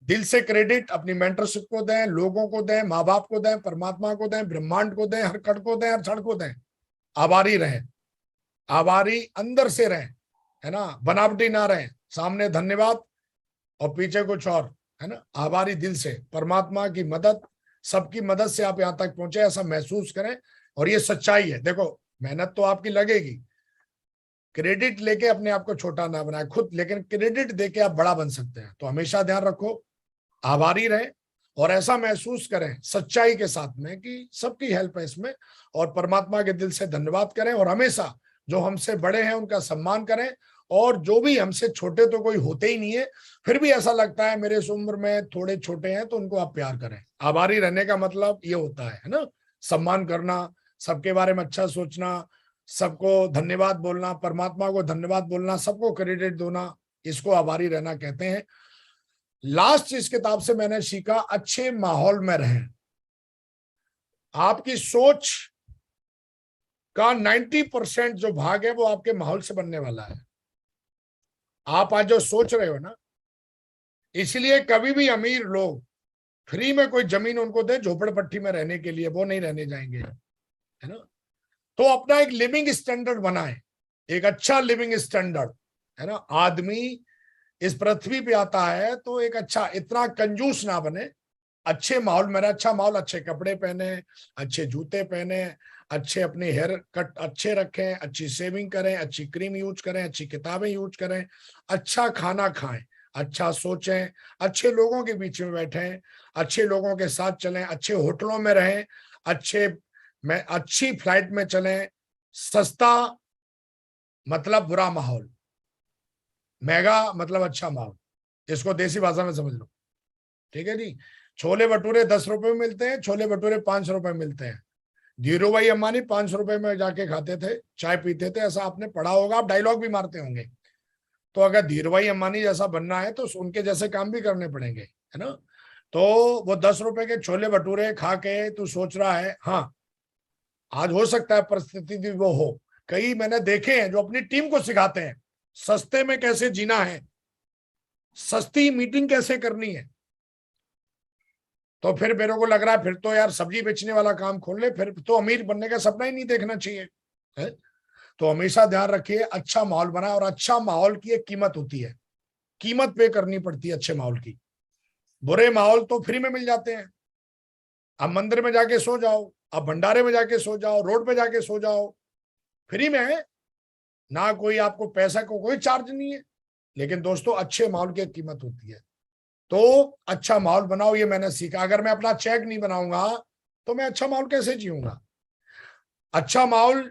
दिल से क्रेडिट अपनी मेंटरशिप को दें, लोगों को दें, माँ बाप को दें, परमात्मा को दें, ब्रह्मांड को दें, हर कण को दें, हर क्षण को दें। आभारी रहें, आभारी अंदर से रहें, है ना, बनावटी ना रहें। सामने धन्यवाद और पीछे कुछ और, है ना। आभारी दिल से, परमात्मा की मदद, सबकी मदद से आप यहां तक पहुंचे, ऐसा महसूस करें। और ये सच्चाई है। देखो मेहनत तो आपकी लगेगी, क्रेडिट लेके अपने आप को छोटा ना बनाए खुद, लेकिन क्रेडिट देके आप बड़ा बन सकते हैं। तो हमेशा ध्यान रखो, आभारी रहें और ऐसा महसूस करें सच्चाई के साथ में कि सबकी हेल्प है इसमें, और परमात्मा के दिल से धन्यवाद करें। और हमेशा जो हमसे बड़े हैं उनका सम्मान करें, और जो भी हमसे छोटे तो कोई होते ही नहीं है, फिर भी ऐसा लगता है मेरे इस उम्र में थोड़े छोटे हैं, तो उनको आप प्यार करें। आभारी रहने का मतलब ये होता है ना, सम्मान करना, सबके बारे में अच्छा सोचना, सबको धन्यवाद बोलना, परमात्मा को धन्यवाद बोलना, सबको क्रेडिट देना, इसको आभारी रहना कहते हैं। लास्ट इस किताब से मैंने सीखा, अच्छे माहौल में रहें। आपकी सोच का 90% जो भाग है वो आपके माहौल से बनने वाला है। आप आज जो सोच रहे हो ना, इसलिए कभी भी अमीर लोग फ्री में कोई जमीन उनको दे झोपड़पट्टी में रहने के लिए, वो नहीं रहने जाएंगे, है ना। तो अपना एक लिविंग स्टैंडर्ड बनाए, एक अच्छा लिविंग स्टैंडर्ड, है ना। आदमी इस पृथ्वी पे आता है तो एक अच्छा, इतना कंजूस ना बने, अच्छे माहौल में रहे। अच्छा माहौल, अच्छे कपड़े पहने, अच्छे जूते पहने, अच्छे अपने हेयर कट अच्छे रखें, अच्छी सेविंग करें, अच्छी क्रीम यूज करें, अच्छी किताबें यूज करें, अच्छा खाना खाएं, अच्छा सोचें, अच्छे लोगों के बीच में बैठें, अच्छे लोगों के साथ चलें, अच्छे होटलों में रहें, अच्छी फ्लाइट में चलें। सस्ता मतलब बुरा माहौल, महंगा मतलब अच्छा माहौल, इसको देसी भाषा में समझ लो, ठीक है जी। छोले भटूरे 10 रुपए में मिलते हैं, छोले भटूरे 500 रुपए में मिलते हैं। धीरू भाई अंबानी 500 रुपए में जाके खाते थे, चाय पीते थे, ऐसा आपने पढ़ा होगा, आप डायलॉग भी मारते होंगे। तो अगर धीरू भाई अंबानी जैसा बनना है तो उनके जैसे काम भी करने पड़ेंगे, है ना। तो वो 10 रुपए के छोले भटूरे खा के तू सोच रहा है, हाँ आज हो सकता है परिस्थिति भी वो हो। कई मैंने देखे हैं जो अपनी टीम को सिखाते हैं सस्ते में कैसे जीना है, सस्ती मीटिंग कैसे करनी है। तो फिर मेरे को लग रहा है फिर तो यार सब्जी बेचने वाला काम खोल ले, फिर तो अमीर बनने का सपना ही नहीं देखना चाहिए, है? तो हमेशा ध्यान रखिए, अच्छा माहौल बनाए, और अच्छा माहौल की एक कीमत होती है, कीमत पे करनी पड़ती है अच्छे माहौल की। बुरे माहौल तो फ्री में मिल जाते हैं। आप मंदिर में जाके सो जाओ, आप भंडारे में जाके सो जाओ, रोड पे जाके सो जाओ, फ्री में है ना, कोई आपको पैसा को कोई चार्ज नहीं है। लेकिन दोस्तों अच्छे माहौल की कीमत होती है। तो अच्छा माहौल बनाओ, ये मैंने सीखा। अगर मैं अपना चेक नहीं बनाऊंगा तो मैं अच्छा माहौल कैसे जीऊंगा। अच्छा माहौल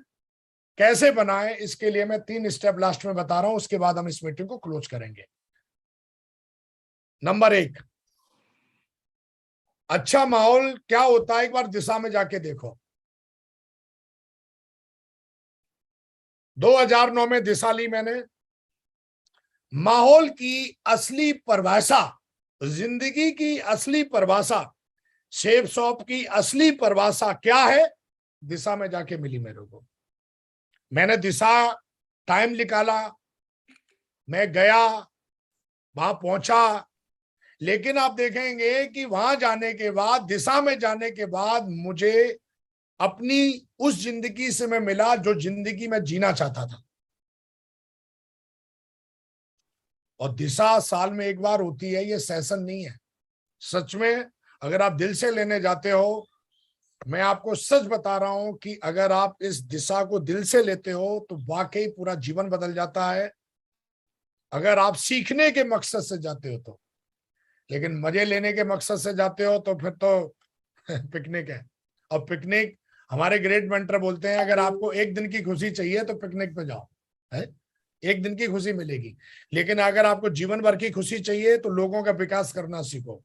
कैसे बनाए, इसके लिए मैं 3 स्टेप लास्ट में बता रहा हूं, उसके बाद हम इस मीटिंग को क्लोज करेंगे। नंबर 1, अच्छा माहौल क्या होता है, एक बार दिशा में जाके देखो। 2009 में दिशा ली मैंने। माहौल की असली परिभाषा, जिंदगी की असली परिभाषा, शेप शॉप की असली परिभाषा क्या है, दिशा में जाके मिली मेरे को। मैंने दिशा, टाइम निकाला, मैं गया, वहां पहुंचा, लेकिन आप देखेंगे कि वहां जाने के बाद, दिशा में जाने के बाद, मुझे अपनी उस जिंदगी से मैं मिला जो जिंदगी में जीना चाहता था। और दिशा साल में एक बार होती है, ये सेशन नहीं है। सच में अगर आप दिल से लेने जाते हो, मैं आपको सच बता रहा हूं कि अगर आप इस दिशा को दिल से लेते हो तो वाकई पूरा जीवन बदल जाता है। अगर आप सीखने के मकसद से जाते हो तो, लेकिन मजे लेने के मकसद से जाते हो तो फिर तो पिकनिक है। और पिकनिक, हमारे ग्रेट मेंटर बोलते हैं, अगर आपको एक दिन की खुशी चाहिए तो पिकनिक पे जाओ, है, एक दिन की खुशी मिलेगी। लेकिन अगर आपको जीवन भर की खुशी चाहिए तो लोगों का विकास करना सीखो।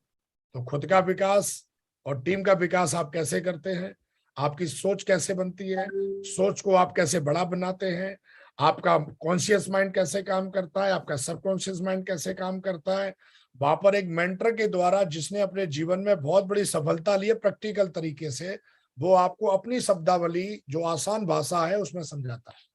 तो खुद का विकास और टीम का विकास आप कैसे करते हैं, आपकी सोच कैसे बनती है, सोच को आप कैसे बड़ा बनाते हैं, आपका कॉन्शियस माइंड कैसे काम करता है, आपका सबकॉन्शियस माइंड कैसे काम करता है, वहां पर एक मेंटर के द्वारा जिसने अपने जीवन में बहुत बड़ी सफलता ली है प्रैक्टिकल तरीके से, वो आपको अपनी शब्दावली जो आसान भाषा है उसमें समझाता है।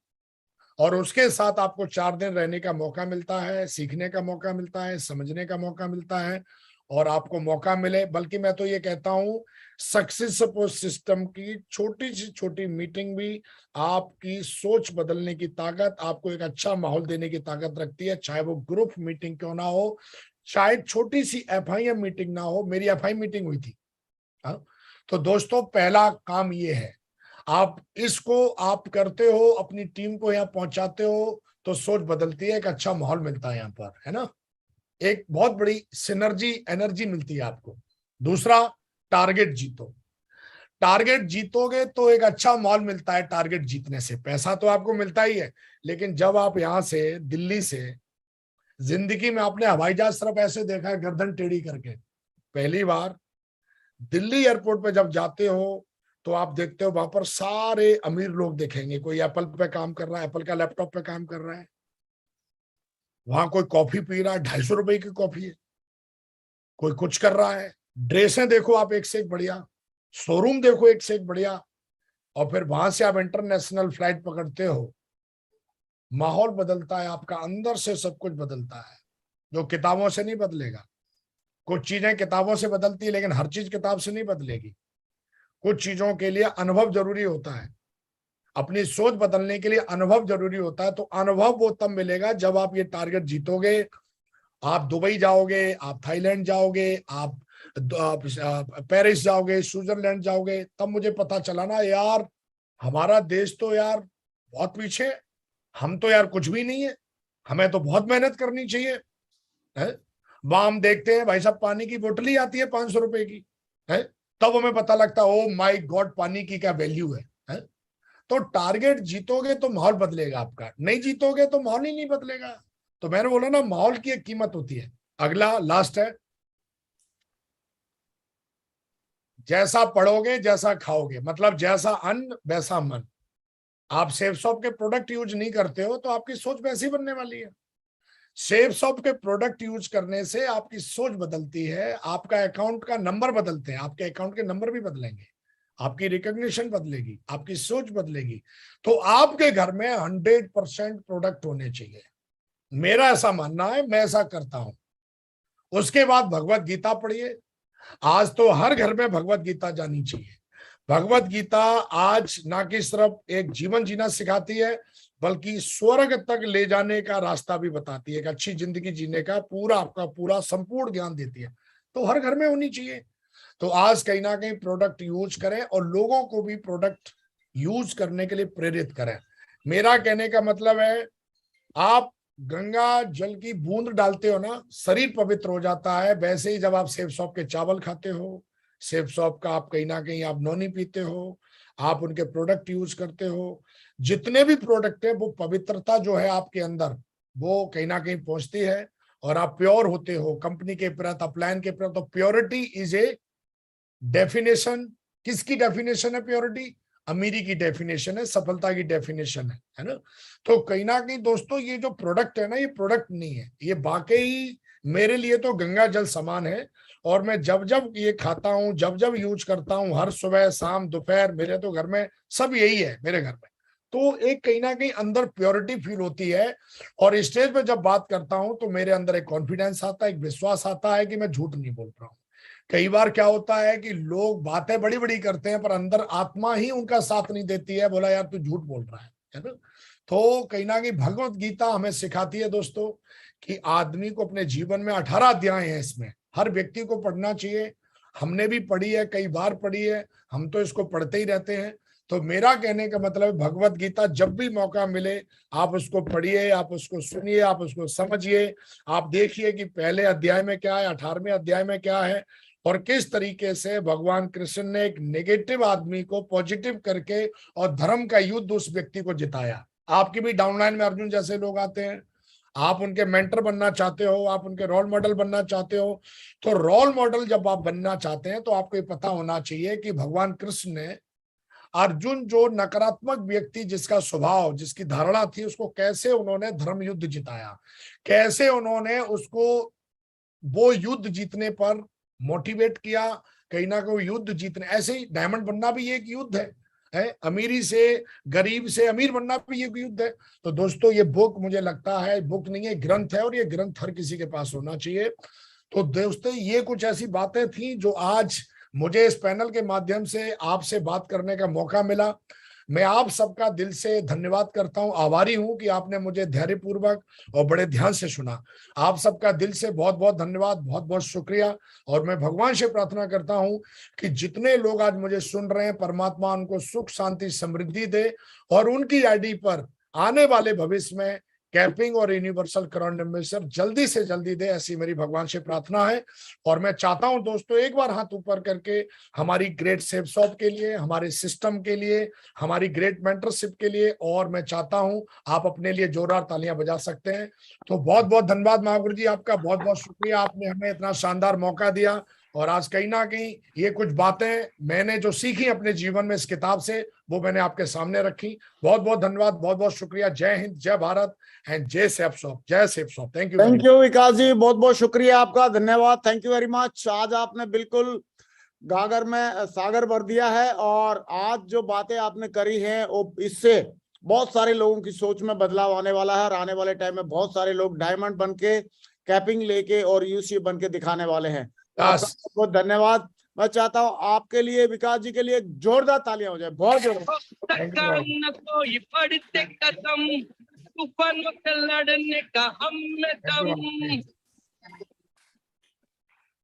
और उसके साथ आपको 4 दिन रहने का मौका मिलता है, सीखने का मौका मिलता है, समझने का मौका मिलता है। और आपको मौका मिले, बल्कि मैं तो ये कहता हूं, सक्सेस सपोर्ट सिस्टम की छोटी सी छोटी मीटिंग भी आपकी सोच बदलने की ताकत, आपको एक अच्छा माहौल देने की ताकत रखती है। चाहे वो ग्रुप मीटिंग क्यों ना हो, चाहे छोटी सी एफआईएम मीटिंग ना हो। मेरी एफआई मीटिंग हुई थी। हाँ? तो दोस्तों, पहला काम ये है, आप इसको आप करते हो, अपनी टीम को यहाँ पहुंचाते हो तो सोच बदलती है, एक अच्छा माहौल मिलता है यहाँ पर, है ना, एक बहुत बड़ी सिनर्जी एनर्जी मिलती है आपको। दूसरा, टारगेट जीतो। टारगेट जीतोगे तो एक अच्छा माहौल मिलता है। टारगेट जीतने से पैसा तो आपको मिलता ही है, लेकिन जब आप यहां से, दिल्ली से, जिंदगी में आपने हवाई जहाज सिर्फ ऐसे देखा है गर्दन टेढ़ी करके, पहली बार दिल्ली एयरपोर्ट पे जब जाते हो तो आप देखते हो वहां पर सारे अमीर लोग देखेंगे। कोई एप्पल पे काम कर रहा है, एप्पल का लैपटॉप पे काम कर रहा है, वहां कोई कॉफी पी रहा है, 250 रुपए की कॉफी है, कोई कुछ कर रहा है। ड्रेसें देखो आप एक से एक बढ़िया, शोरूम देखो एक से एक बढ़िया। और फिर वहां से आप इंटरनेशनल फ्लाइट पकड़ते हो, माहौल बदलता है आपका, अंदर से सब कुछ बदलता है, जो किताबों से नहीं बदलेगा। कुछ चीजें किताबों से बदलती है, लेकिन हर चीज किताब से नहीं बदलेगी। कुछ चीजों के लिए अनुभव जरूरी होता है, अपनी सोच बदलने के लिए अनुभव जरूरी होता है। तो अनुभव वो तब मिलेगा जब आप ये टारगेट जीतोगे। आप दुबई जाओगे, आप थाईलैंड जाओगे, आप पेरिस जाओगे, स्विट्जरलैंड जाओगे, तब मुझे पता चला ना यार, हमारा देश तो यार बहुत पीछे है। हम तो यार कुछ भी नहीं है, हमें तो बहुत मेहनत करनी चाहिए, है। वहां हम देखते हैं भाई साहब, पानी की बोतल ही आती है 500 रुपए की, है। तब हमें पता लगता है ओ माय गॉड, पानी की क्या वैल्यू है। तो टारगेट जीतोगे तो माहौल बदलेगा आपका, नहीं जीतोगे तो माहौल ही नहीं बदलेगा। तो मैंने बोला ना, माहौल की एक कीमत होती है। अगला लास्ट है, जैसा पढ़ोगे जैसा खाओगे, मतलब जैसा अन्न वैसा मन। आप सेफ शॉप के प्रोडक्ट यूज नहीं करते हो तो आपकी सोच वैसी बनने वाली है। सेफ शॉप के प्रोडक्ट यूज करने से आपकी सोच बदलती है, आपका अकाउंट का नंबर बदलते हैं, आपके अकाउंट के नंबर भी बदलेंगे, आपकी रिकॉग्निशन बदलेगी, आपकी सोच बदलेगी। तो आपके घर में 100% प्रोडक्ट होने चाहिए, मेरा ऐसा मानना है, मैं ऐसा करता हूं। उसके बाद भगवत गीता पढ़िए। आज तो हर घर में भगवत गीता जानी चाहिए। भगवत गीता आज ना कि सिर्फ एक जीवन जीना सिखाती है, बल्कि स्वर्ग तक ले जाने का रास्ता भी बताती है। एक अच्छी जिंदगी जीने का पूरा, आपका पूरा संपूर्ण ज्ञान देती है। तो हर घर में होनी चाहिए। तो आज कहीं ना कहीं प्रोडक्ट यूज करें और लोगों को भी प्रोडक्ट यूज करने के लिए प्रेरित करें। मेरा कहने का मतलब है, आप गंगा जल की बूंद डालते हो ना, शरीर पवित्र हो जाता है। वैसे ही जब आप सेफ शॉप के चावल खाते हो, सेफ शॉप का आप कहीं ना कहीं आप नोनी पीते हो, आप उनके प्रोडक्ट यूज करते हो, जितने भी प्रोडक्ट है, वो पवित्रता जो है आपके अंदर, वो कहीं ना कहीं पहुंचती है और आप प्योर होते हो कंपनी के प्रति, अपलायन के प्रति। तो प्योरिटी इज ए डेफिनेशन। किसकी डेफिनेशन है प्योरिटी? अमीरी की डेफिनेशन है, सफलता की डेफिनेशन है ना। तो कहीं ना कहीं दोस्तों, ये जो प्रोडक्ट है ना, ये प्रोडक्ट नहीं है, ये वाकई मेरे लिए तो गंगा जल समान है। और मैं जब जब ये खाता हूं, जब जब यूज करता हूं, हर सुबह शाम दोपहर, मेरे तो घर में सब यही है, मेरे घर में तो एक कहीं ना कहीं अंदर प्योरिटी फील होती है। और स्टेज पे जब बात करता हूं तो मेरे अंदर एक कॉन्फिडेंस आता है, एक विश्वास आता है कि मैं झूठ नहीं बोल रहा हूँ। कई बार क्या होता है कि लोग बातें बड़ी बड़ी करते हैं पर अंदर आत्मा ही उनका साथ नहीं देती है, बोला यार तू झूठ बोल रहा है ना। तो कहीं ना कहीं भगवत गीता हमें सिखाती है दोस्तों कि आदमी को अपने जीवन में 18 अध्याय हैं, इसमें हर व्यक्ति को पढ़ना चाहिए। हमने भी पढ़ी है, कई बार पढ़ी है, हम तो इसको पढ़ते ही रहते हैं। तो मेरा कहने का मतलब भगवत गीता जब भी मौका मिले आप उसको पढ़िए, आप उसको सुनिए, आप उसको समझिए। आप देखिए कि पहले अध्याय में क्या है, 18वें अध्याय में क्या है, और किस तरीके से भगवान कृष्ण ने एक नेगेटिव आदमी को पॉजिटिव करके और धर्म का युद्ध उस व्यक्ति को जिताया। आपकी भी डाउनलाइन में अर्जुन जैसे लोग आते हैं, आप उनके मेंटर बनना चाहते हो, आप उनके रोल मॉडल बनना चाहते हो। तो रोल मॉडल जब आप बनना चाहते हैं तो आपको ये पता होना चाहिए कि भगवान कृष्ण ने अर्जुन जो नकारात्मक व्यक्ति, जिसका स्वभाव, जिसकी धारणा थी, उसको कैसे उन्होंने धर्म युद्ध जिताया, कैसे उन्होंने उसको वो युद्ध जीतने पर मोटिवेट किया। कहीं ना कहीं युद्ध जीतने, ऐसे ही डायमंड बनना भी एक युद्ध है, अमीरी से गरीब से अमीर बनना भी एक युद्ध है। तो दोस्तों ये बुक मुझे लगता है बुक नहीं है, ग्रंथ है, और ये ग्रंथ हर किसी के पास होना चाहिए। तो दोस्तों ये कुछ ऐसी बातें थी जो आज मुझे इस पैनल के माध्यम से आपसे बात करने का मौका मिला। मैं आप सबका दिल से धन्यवाद करता हूं, आभारी हूं कि आपने मुझे धैर्यपूर्वक और बड़े ध्यान से सुना। आप सबका दिल से बहुत बहुत धन्यवाद, बहुत बहुत शुक्रिया। और मैं भगवान से प्रार्थना करता हूं कि जितने लोग आज मुझे सुन रहे हैं, परमात्मा उनको सुख शांति समृद्धि दे, और उनकी आईडी पर आने वाले भविष्य में कैपिंग और यूनिवर्सल करंट मेजर जल्दी से जल्दी दे, ऐसी मेरी भगवान से प्रार्थना है। और मैं चाहता हूं दोस्तों एक बार हाथ ऊपर करके हमारी ग्रेट सेफ शॉप के लिए, हमारे सिस्टम के लिए, हमारी ग्रेट मेंटरशिप के लिए, और मैं चाहता हूं आप अपने लिए जोरदार तालियां बजा सकते हैं। तो बहुत बहुत धन्यवाद महागुरु जी, आपका बहुत बहुत शुक्रिया, आपने हमें इतना शानदार मौका दिया। और आज कहीं ना कहीं ये कुछ बातें मैंने जो सीखी अपने जीवन में इस किताब से, वो मैंने आपके सामने रखी। बहुत बहुत धन्यवाद, बहुत बहुत शुक्रिया। जय हिंद, जय भारत एंड जय सेफ शॉप, जय Safe Shop. Thank you, thank you Vikas ji, बहुत बहुत शुक्रिया आपका, धन्यवाद, थैंक यू वेरी मच। आज आपने बिल्कुल गागर में सागर भर दिया है, और आज जो बातें आपने करी हैं वो इससे बहुत सारे लोगों की सोच में बदलाव आने वाला है, और आने वाले टाइम में बहुत सारे लोग डायमंड बन के, कैपिंग लेके और यूसी बन के दिखाने वाले हैं। आपका बहुत धन्यवाद। मैं चाहता हूँ आपके लिए, विकास जी के लिए जोरदार तालियां हो जाए, बहुत जोरदार। तूफान वक्त लड़ने का हम में दम,